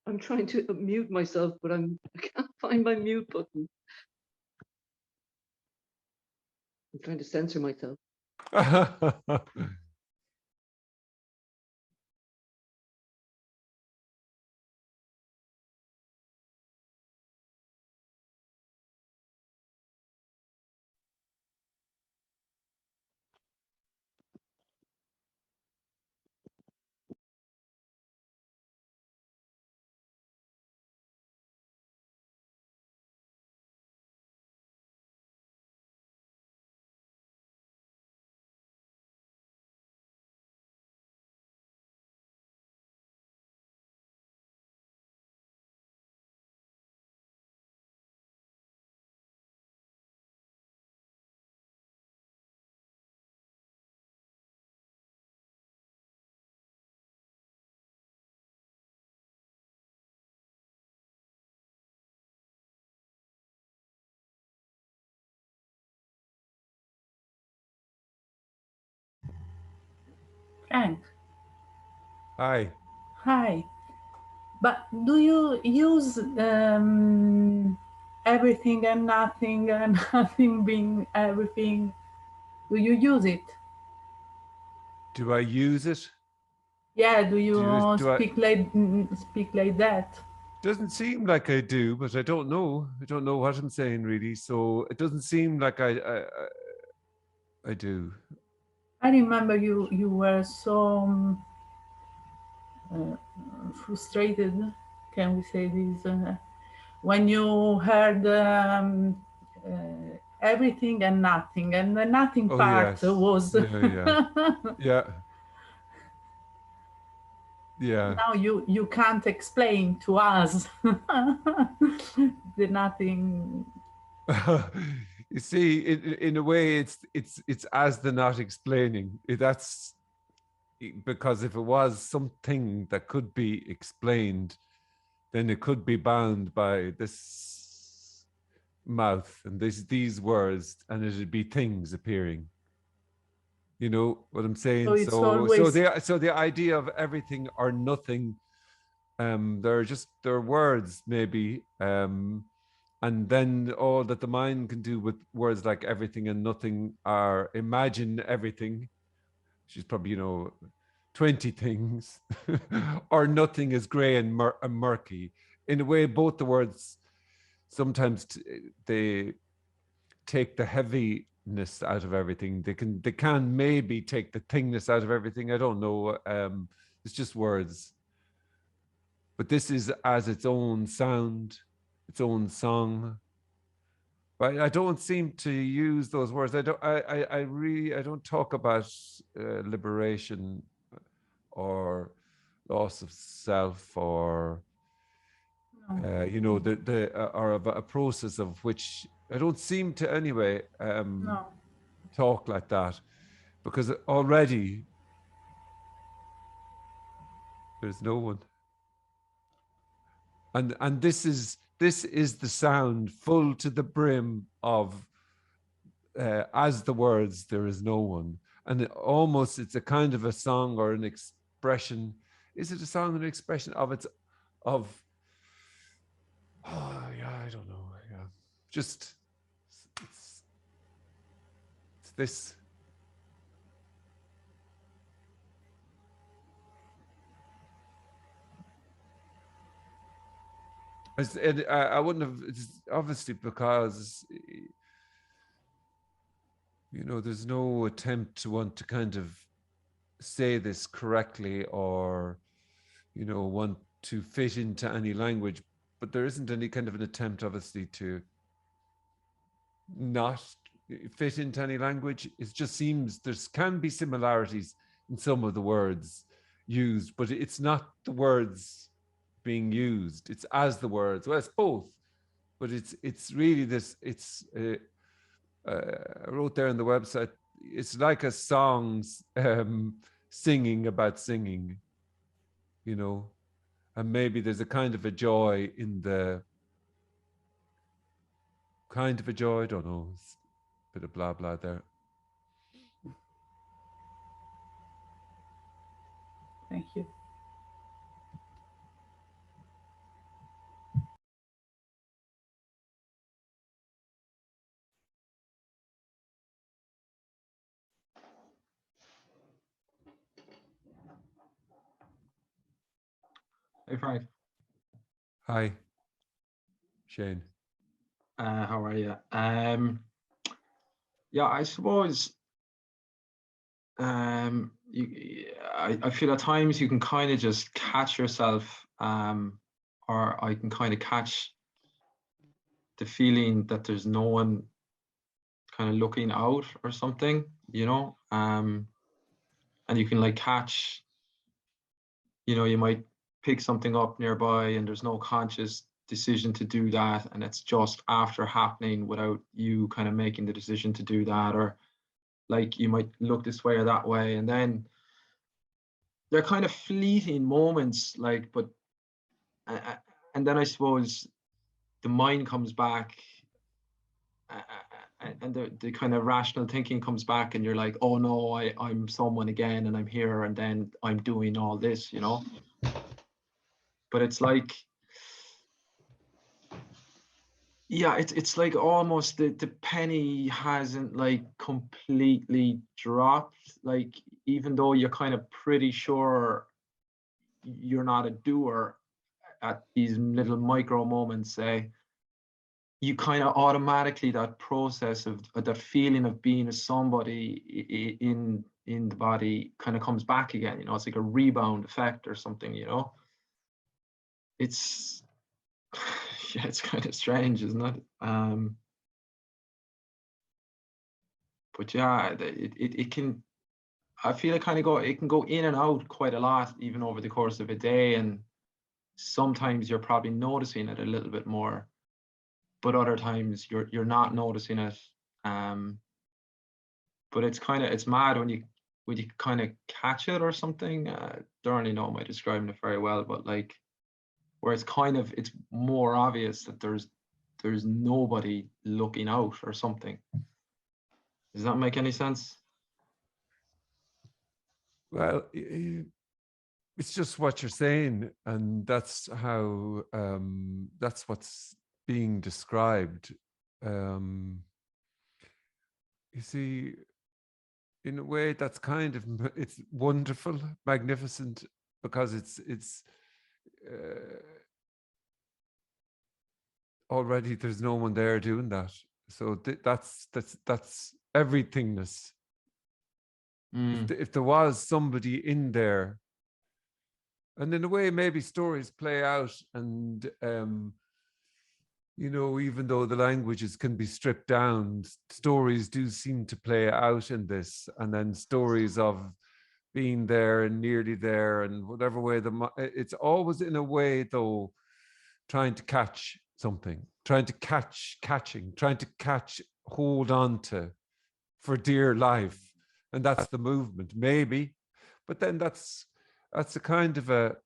[SPEAKER 4] I'm trying to mute myself, but I can't find my mute button. I'm trying to censor myself.
[SPEAKER 7] Frank,
[SPEAKER 1] Hi.
[SPEAKER 7] hi. But do you use everything and nothing and nothing being everything? Do you use it?
[SPEAKER 1] Do I use it?
[SPEAKER 7] Yeah, do you
[SPEAKER 1] Do I?
[SPEAKER 7] speak like that?
[SPEAKER 1] Doesn't seem like I do, but I don't know. I don't know what I'm saying really. So it doesn't seem like I do.
[SPEAKER 7] I remember you were so frustrated, can we say this, when you heard everything and nothing, and the nothing
[SPEAKER 1] Oh
[SPEAKER 7] part
[SPEAKER 1] yes.
[SPEAKER 7] was
[SPEAKER 1] Yeah. Yeah.
[SPEAKER 7] now you can't explain to us the nothing.
[SPEAKER 1] You see, in a way, it's as the not explaining. That's because if it was something that could be explained, then it could be bound by this mouth and these words, and it'd be things appearing. You know what I'm saying?
[SPEAKER 7] So it's always
[SPEAKER 1] So the idea of everything or nothing, they're words maybe, and then all that the mind can do with words like everything and nothing are imagine everything, which is probably 20 things, or nothing is gray and murky. In a way, both the words sometimes they take the heaviness out of everything. They can maybe take the thingness out of everything. I don't know. It's just words. But this is as its own sound, its own song. But I don't seem to use those words. I don't talk about liberation or loss of self, or you know, or a process of which I don't seem to anyway
[SPEAKER 7] No.
[SPEAKER 1] talk like that, because already there's no one. And this is the sound full to the brim of as the words, there is no one. And almost it's a kind of a song or an expression. Is it a song or an expression of its of oh yeah, I don't know. Yeah. Just it's this. I wouldn't have, it's obviously because you know, there's no attempt to want to kind of say this correctly, or you know, want to fit into any language, but there isn't any kind of an attempt obviously to not fit into any language. It just seems there can be similarities in some of the words used, but it's not the words being used, it's as the words. Well, it's both, but it's really this, it's I wrote there on the website, it's like a song singing about singing, you know, and maybe there's a kind of a joy in the kind of a joy, I don't know, it's a bit of blah blah there.
[SPEAKER 7] Thank you.
[SPEAKER 8] Hey Frank,
[SPEAKER 1] Hi, Shane.
[SPEAKER 8] how are you? Yeah, I suppose I feel at times you can kind of just catch yourself, or I can kind of catch the feeling that there's no one kind of looking out or something, you know, and you can like catch, you know, you might pick something up nearby and there's no conscious decision to do that, and it's just after happening without you kind of making the decision to do that, or like you might look this way or that way, and then they're kind of fleeting moments, like, but and then I suppose the mind comes back, and the kind of rational thinking comes back, and you're like, oh no, I'm someone again, and I'm here, and then I'm doing all this, you know. But it's like, yeah, it's like almost the penny hasn't like completely dropped, like even though you're kind of pretty sure you're not a doer at these little micro moments, say, you kind of automatically, that process of that feeling of being a somebody in the body kind of comes back again, you know. It's like a rebound effect or something, you know. It's yeah, it's kind of strange, isn't it? But yeah, it can, I feel it kind of it can go in and out quite a lot even over the course of a day, and sometimes you're probably noticing it a little bit more, but other times you're not noticing it. But it's kind of, it's mad when you kind of catch it or something. Don't really know, am I describing it very well, but like where it's kind of, it's more obvious that there's nobody looking out or something. Does that make any sense?
[SPEAKER 1] Well, it's just what you're saying, and that's how that's what's being described. You see, in a way, that's kind of, it's wonderful, magnificent, because it's already there's no one there doing that. So that's everythingness. If there was somebody in there, and in a way, maybe stories play out, and you know, even though the languages can be stripped down, stories do seem to play out in this, and then stories of, being there and nearly there, and whatever way it's always in a way though trying to catch something, trying to catch, hold on to for dear life. And that's the movement, maybe. But then that's a kind of a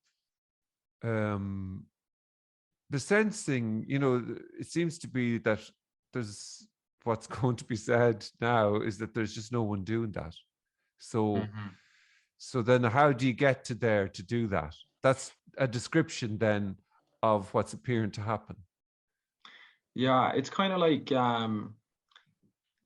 [SPEAKER 1] the sensing, you know, it seems to be that there's what's going to be said now is that there's just no one doing that. So so then how do you get to there to do that? That's a description then of what's appearing to happen.
[SPEAKER 8] Yeah, it's kind of like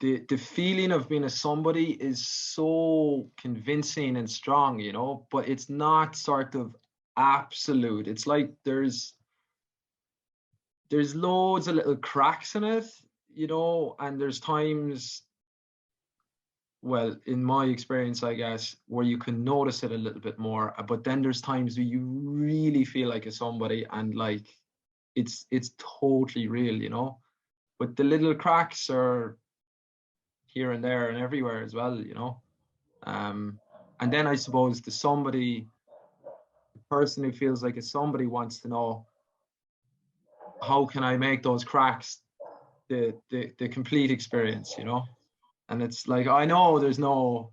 [SPEAKER 8] the feeling of being a somebody is so convincing and strong, you know, but it's not sort of absolute. It's like there's loads of little cracks in it, you know, and there's times, well, in my experience, I guess, where you can notice it a little bit more, but then there's times where you really feel like a somebody and like it's totally real, you know. But the little cracks are here and there and everywhere as well, you know. And then I suppose the person who feels like a somebody wants to know, how can I make those cracks the complete experience, you know? And it's like, I know there's no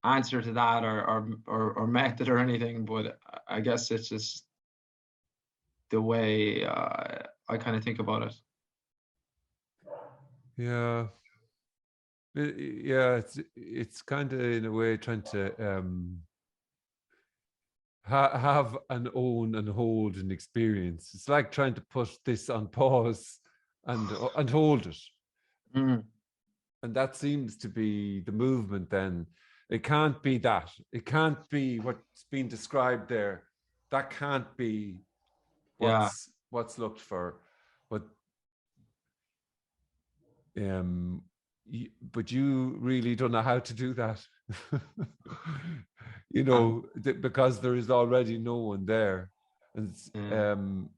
[SPEAKER 8] answer to that or method or anything, but I guess it's just the way I kind of think about it.
[SPEAKER 1] Yeah. Yeah, it's kind of in a way trying to have an own and hold an experience. It's like trying to put this on pause and hold it. And that seems to be the movement then. It can't be that. It can't be what's being described there. That can't be what's looked for. But but you really don't know how to do that. You know, because there is already no one there. And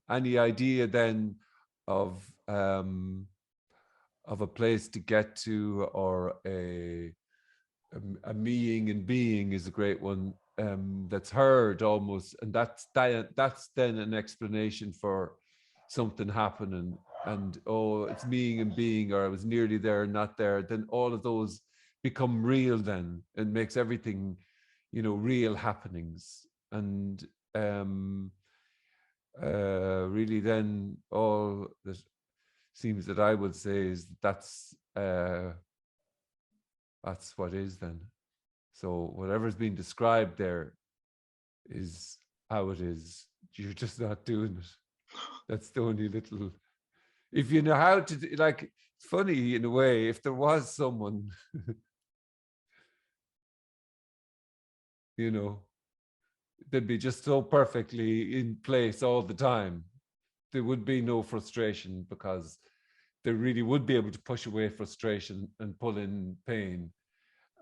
[SPEAKER 1] any idea then of a place to get to, or a meing and being is a great one, that's heard almost, and that's then an explanation for something happening, and oh, it's meing and being, or I was nearly there, not there. Then all of those become real then, and makes everything, you know, real happenings. And really then all that seems that I would say is that's what is then. So whatever's being described there is how it is. You're just not doing it. That's the only little, if you know how to, like, it's funny in a way, if there was someone, you know, they'd be just so perfectly in place all the time. There would be no frustration, because they really would be able to push away frustration and pull in pain.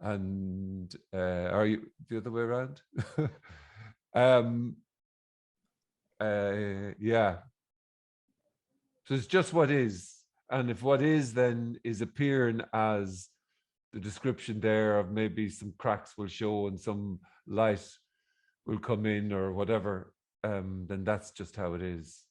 [SPEAKER 1] And are you the other way around? Yeah. So it's just what is. And if what is then is appearing as the description there of maybe some cracks will show and some light will come in or whatever, then that's just how it is.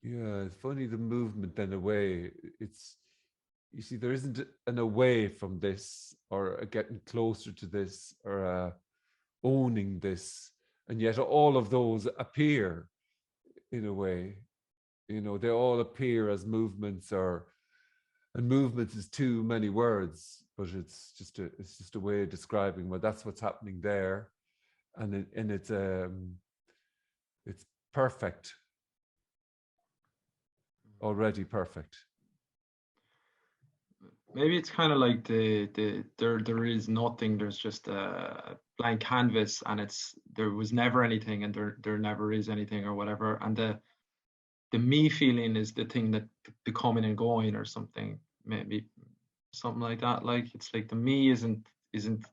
[SPEAKER 1] Yeah, it's funny, the movement then away. It's, you see, there isn't an away from this, or a getting closer to this, or a owning this, and yet all of those appear in a way. You know, they all appear as movements, and movements is too many words, but it's just a way of describing, well, that's what's happening there, and it's perfect. Already perfect.
[SPEAKER 8] Maybe it's kind of like there is nothing, there's just a blank canvas, and there was never anything, and there never is anything, or whatever. And the me feeling is the thing, that the coming and going or something, maybe something like that. Like, it's like the me isn't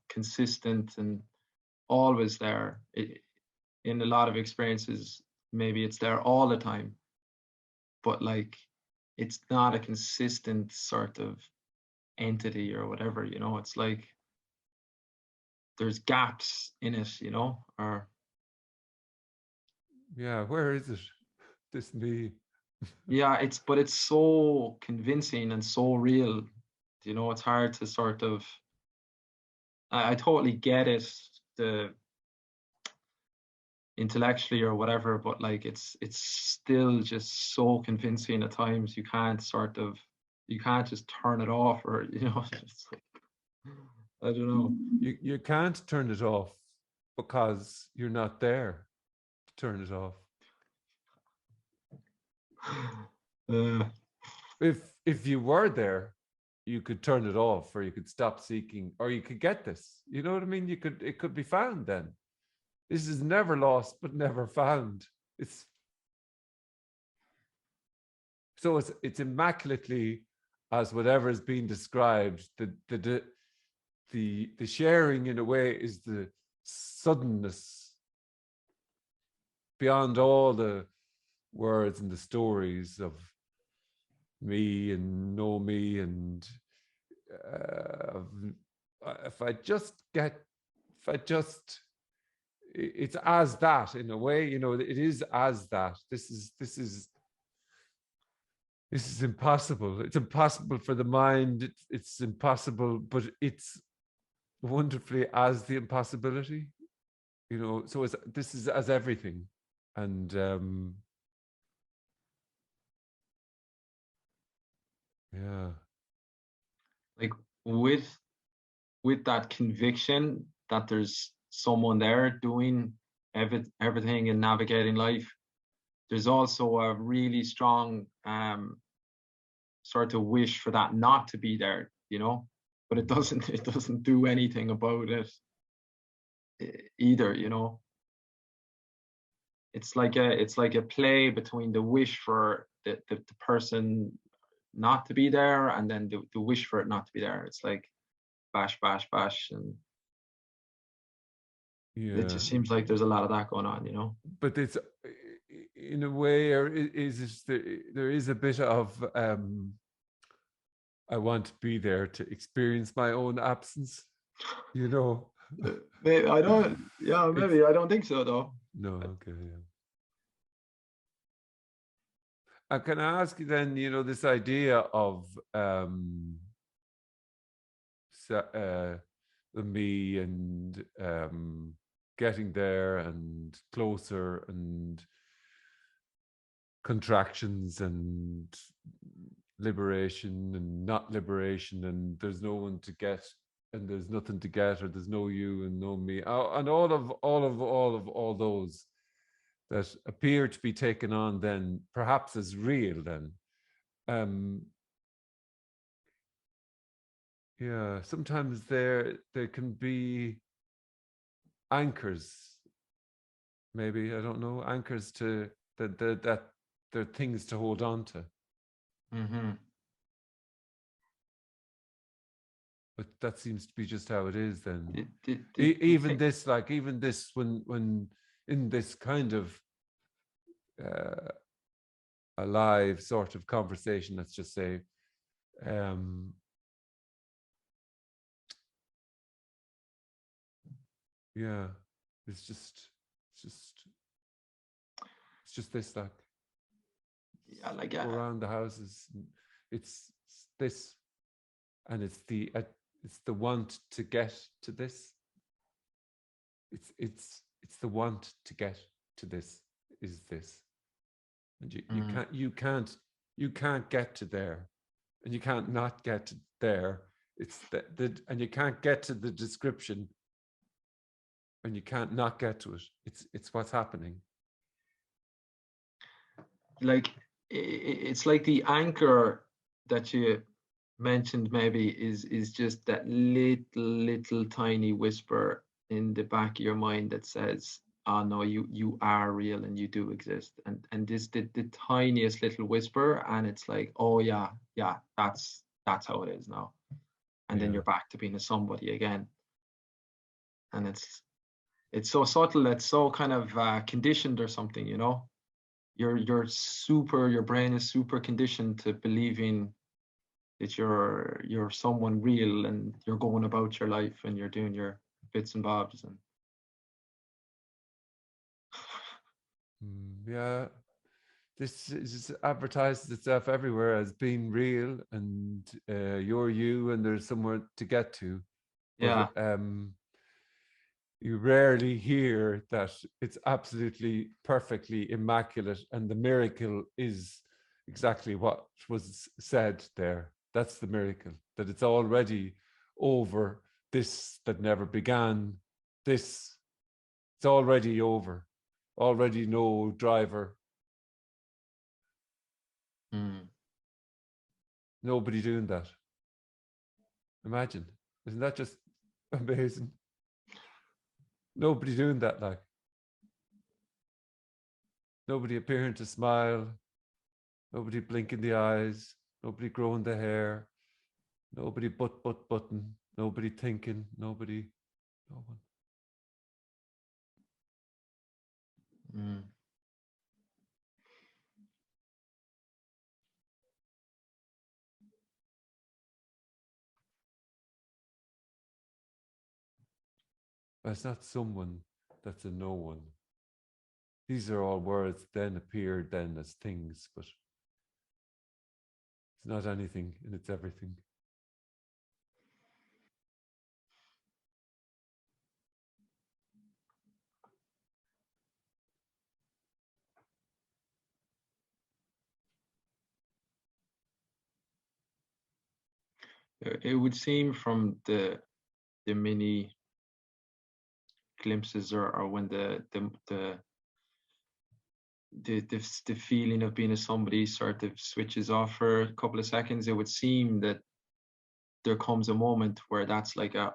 [SPEAKER 8] consistent and always there. In a lot of experiences, maybe it's there all the time, but like it's not a consistent sort of entity or whatever, you know. It's like there's gaps in it, you know, or
[SPEAKER 1] Yeah, where is it? This me.
[SPEAKER 8] yeah, but it's so convincing and so real, you know. It's hard to sort of, I totally get it, the intellectually or whatever, but like it's still just so convincing at times. You can't just turn it off, or you know. It's like, I don't know.
[SPEAKER 1] You can't turn it off because you're not there to turn it off. If you were there, you could turn it off, or you could stop seeking, or you could get this. You know what I mean? It could be found then. This is never lost, but never found. It's immaculately, as whatever is being described. The sharing in a way is the suddenness beyond all the words and the stories of me and know me, and it's as that in a way, you know. It is as that. This is impossible. It's impossible for the mind. It's impossible, but it's wonderfully as the impossibility, you know. So this is as everything, and yeah,
[SPEAKER 8] like with that conviction that there's someone there doing everything and navigating life, there's also a really strong sort of wish for that not to be there, you know. But it doesn't do anything about it either, you know. It's like a play between the wish for the person not to be there, and then the wish for it not to be there. It's like bash, bash, bash, and
[SPEAKER 1] yeah.
[SPEAKER 8] it just seems like there's a lot of that going on, you know.
[SPEAKER 1] But it's in a way, or there is a bit of I want to be there to experience my own absence, you know.
[SPEAKER 8] Maybe I don't. Yeah, maybe I don't think so though.
[SPEAKER 1] No, okay, yeah. And can I ask you then, you know, this idea of the me and getting there and closer, and contractions and liberation and not liberation, and there's no one to get, and there's nothing to get, or there's no you and no me, and all those that appear to be taken on then perhaps as real then. Yeah, sometimes there can be anchors, maybe, I don't know, anchors to that they're things to hold on to.
[SPEAKER 8] Mm-hmm.
[SPEAKER 1] But that seems to be just how it is then.
[SPEAKER 8] Even
[SPEAKER 1] this, when in this kind of alive sort of conversation, let's just say, yeah, it's just this, like,
[SPEAKER 8] yeah, like
[SPEAKER 1] around the houses, it's this, and it's the want to get to this. It's the want to get to this is this, and you can't get to there, and you can't not get to there. It's and you can't get to the description, and you can't not get to it. It's what's happening.
[SPEAKER 8] Like it's like the anchor that you mentioned maybe is just that little tiny whisper in the back of your mind that says, oh no, you are real and you do exist, and this the tiniest little whisper, and it's like, oh yeah, that's how it is now, and then you're back to being a somebody again. And it's so subtle, it's so kind of conditioned or something, you know. your brain is super conditioned to believing that you're someone real and you're going about your life and you're doing your bits and bobs. And
[SPEAKER 1] yeah, this is advertises itself everywhere as being real, and you're you, and there's somewhere to get to. But,
[SPEAKER 8] yeah.
[SPEAKER 1] you rarely hear that it's absolutely perfectly immaculate, and the miracle is exactly what was said there. That's the miracle, that it's already over. This that never began, this, it's already over, already no driver, nobody doing that. Imagine, isn't that just amazing? Nobody doing that, like nobody appearing to smile, nobody blinking the eyes, nobody growing the hair, nobody button, nobody thinking, nobody, no one. It's not someone, that's a no one. These are all words then appeared then as things, but it's not anything and it's everything.
[SPEAKER 8] It would seem from the mini glimpses, or when the feeling of being a somebody sort of switches off for a couple of seconds, it would seem that there comes a moment where that's like a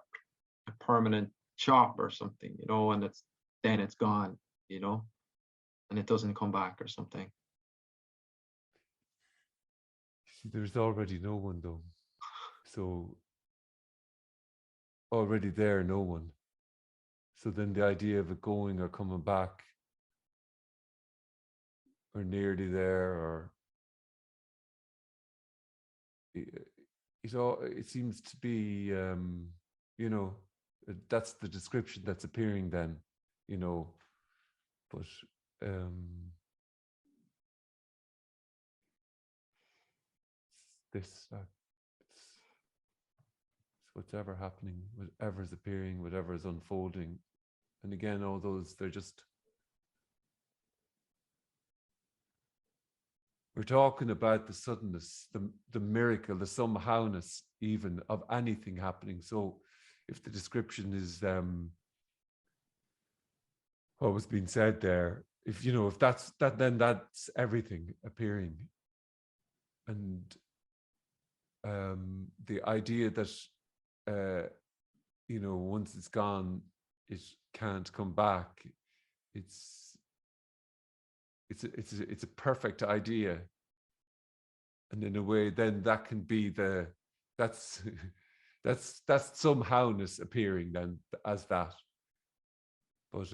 [SPEAKER 8] permanent chop or something, you know, and then it's gone, you know, and it doesn't come back or something.
[SPEAKER 1] See, there's already no one though. So already there, no one. So then the idea of it going or coming back or nearly there, or it seems to be, you know, that's the description that's appearing then, you know, but this, it's whatever happening, whatever's appearing, whatever is unfolding. And again, all those, they're just, we're talking about the suddenness, the miracle, the somehowness even of anything happening. So if the description is what was being said there, if you know, if that's that, then that's everything appearing. And the idea that you know, once it's gone, it can't come back. It's a perfect idea, and in a way, then that can be that's that's somehowness appearing then as that. But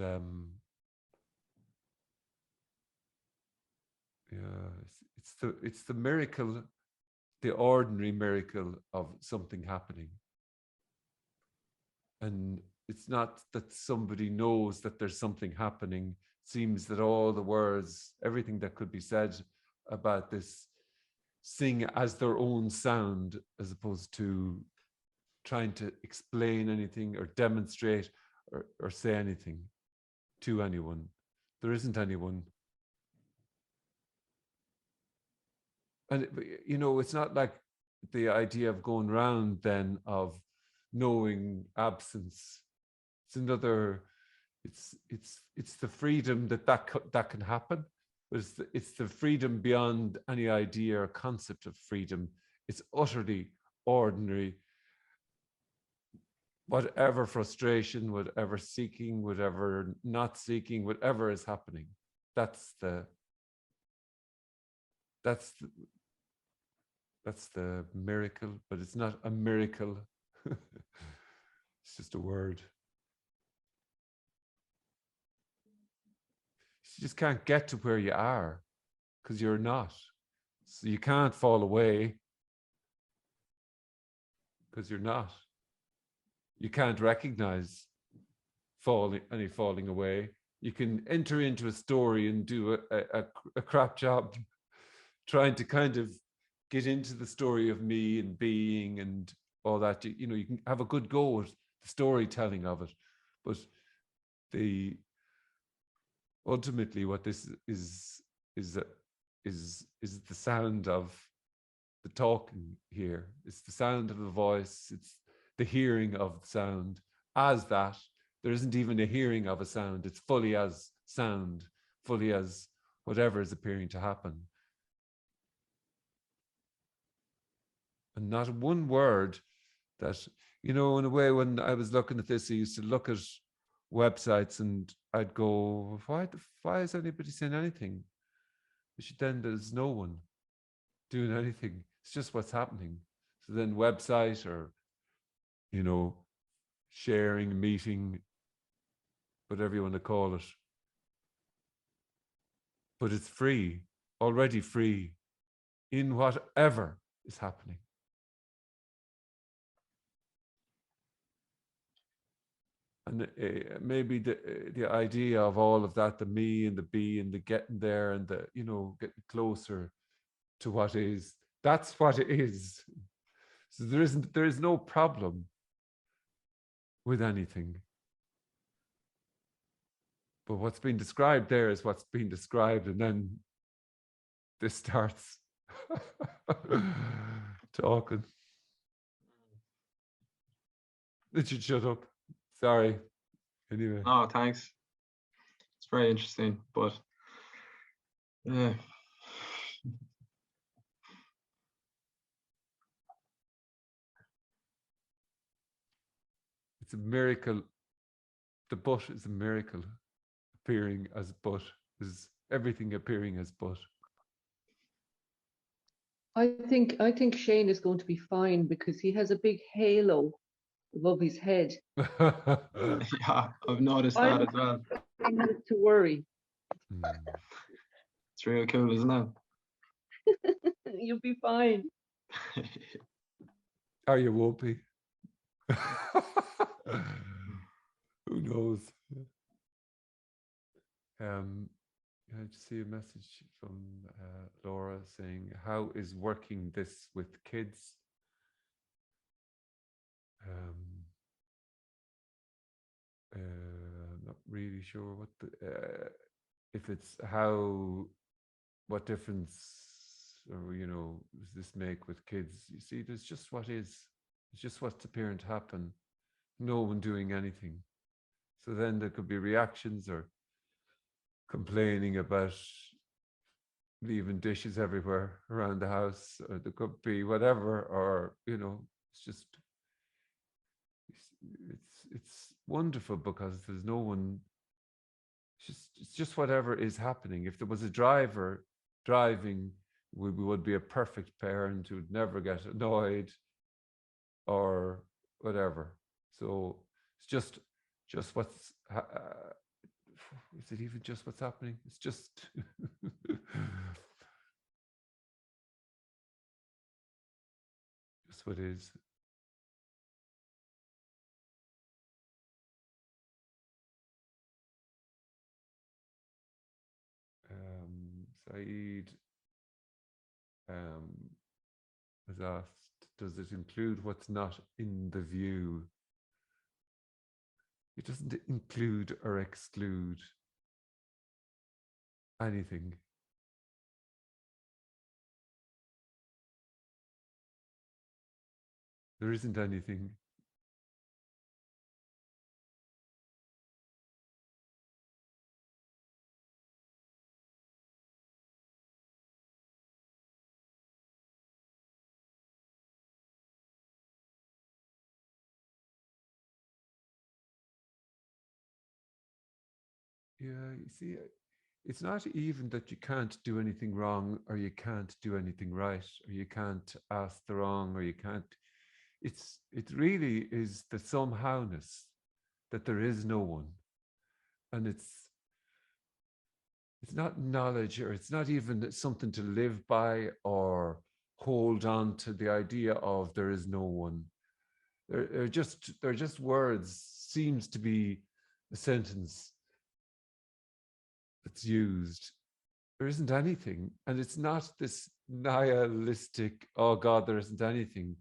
[SPEAKER 1] yeah, it's the miracle, the ordinary miracle of something happening. And it's not that somebody knows that there's something happening. It seems that all the words, everything that could be said about this, sing as their own sound, as opposed to trying to explain anything or demonstrate or say anything to anyone. There isn't anyone. And, you know, it's not like the idea of going around then of knowing absence. It's another, it's the freedom that can happen. But it's the freedom beyond any idea or concept of freedom. It's utterly ordinary. Whatever frustration, whatever seeking, whatever not seeking, whatever is happening, that's the miracle. But it's not a miracle. It's just a word. You just can't get to where you are. because you're not. So you can't fall away because you're not. You can't recognize any falling away. You can enter into a story and do a crap job trying to kind of get into the story of me and being and all that. You know, you can have a good go at the storytelling of it, but ultimately what this is the sound of the talking here. It's the sound of the voice. It's the hearing of the sound as that. There isn't even a hearing of a sound. It's fully as sound, fully as whatever is appearing to happen. And not one word that, you know, in a way, when I was looking at this, I used to look at websites and I'd go, why is anybody saying anything? Then there's no one doing anything. It's just what's happening. So then website or, you know, sharing, meeting, whatever you want to call it. But it's free, already free in whatever is happening. And maybe the idea of all of that, the me and the be and the getting there and the, you know, getting closer to what is, that's what it is. So there is no problem with anything. But what's being described there is what's being described, and then this starts talking. Richard, shut up. Sorry. Anyway.
[SPEAKER 8] No, thanks. It's very interesting, but yeah.
[SPEAKER 1] It's a miracle. The but is a miracle. Appearing as but is everything appearing as but.
[SPEAKER 4] I think Shane is going to be fine because he has a big halo above his head.
[SPEAKER 8] Yeah, I've noticed that as well.
[SPEAKER 4] I don't have to worry.
[SPEAKER 8] It's real cool, isn't it?
[SPEAKER 4] You'll be fine.
[SPEAKER 1] Or you won't be. Who knows? I just see a message from Laura saying, how is working this with kids? Not really sure what if it's what difference, or, you know, does this make with kids? You see, there's just what is. It's just what's appearing to happen. No one doing anything. So then there could be reactions or complaining about leaving dishes everywhere around the house, or there could be whatever, or, you know, it's just, it's wonderful because there's no one. It's just whatever is happening. If there was a driver driving, we would be a perfect parent who would never get annoyed or whatever. So it's just what's is it even just what's happening? It's just just what is. Saeed has asked, does it include what's not in the view? It doesn't include or exclude anything. There isn't anything. Yeah, you see, it's not even that you can't do anything wrong, or you can't do anything right, or you can't ask the wrong, or you can't. It really is the somehowness that there is no one, and it's it's not knowledge, or it's not even something to live by or hold on to the idea of there is no one. They're just words. Seems to be a sentence that's used. There isn't anything, and it's not this nihilistic, oh God, there isn't anything.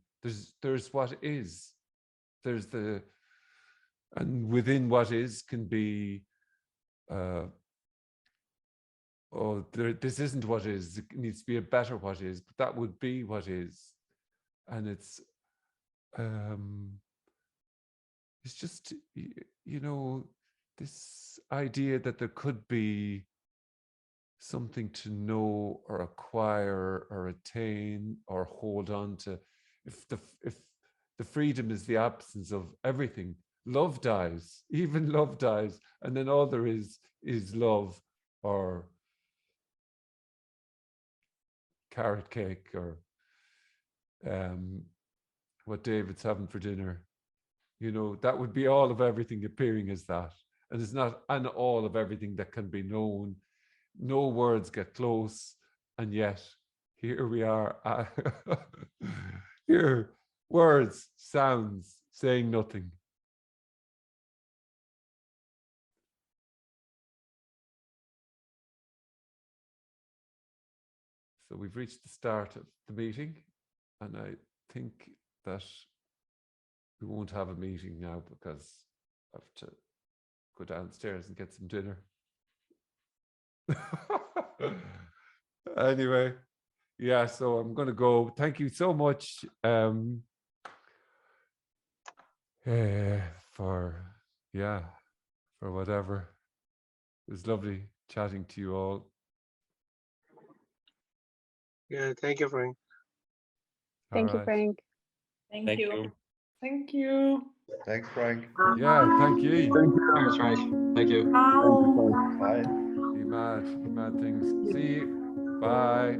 [SPEAKER 1] There's what is. There's the, and within what is can be, oh, this isn't what is. It needs to be a better what is, but that would be what is, and it's just, you know, this idea that there could be something to know or acquire or attain or hold on to. If the freedom is the absence of everything, love dies, even love dies, and then all there is love, or carrot cake, or what David's having for dinner. You know, that would be all of everything appearing as that. And it's not an all of everything that can be known. No words get close. And yet, here we are. Here, words, sounds, saying nothing. So we've reached the start of the meeting. And I think that we won't have a meeting now because I have to go downstairs and get some dinner. Anyway, yeah, so I'm going to go. Thank you so much for whatever. It was lovely chatting to you all.
[SPEAKER 9] Yeah, thank you, Frank.
[SPEAKER 10] Thank you, Frank.
[SPEAKER 5] Thank you.
[SPEAKER 6] Thank you.
[SPEAKER 11] Thanks, Frank.
[SPEAKER 1] Yeah, thank you.
[SPEAKER 8] Thank you very much, Frank. Thank you.
[SPEAKER 7] Ciao.
[SPEAKER 11] Bye.
[SPEAKER 1] You mad things. See you. Bye.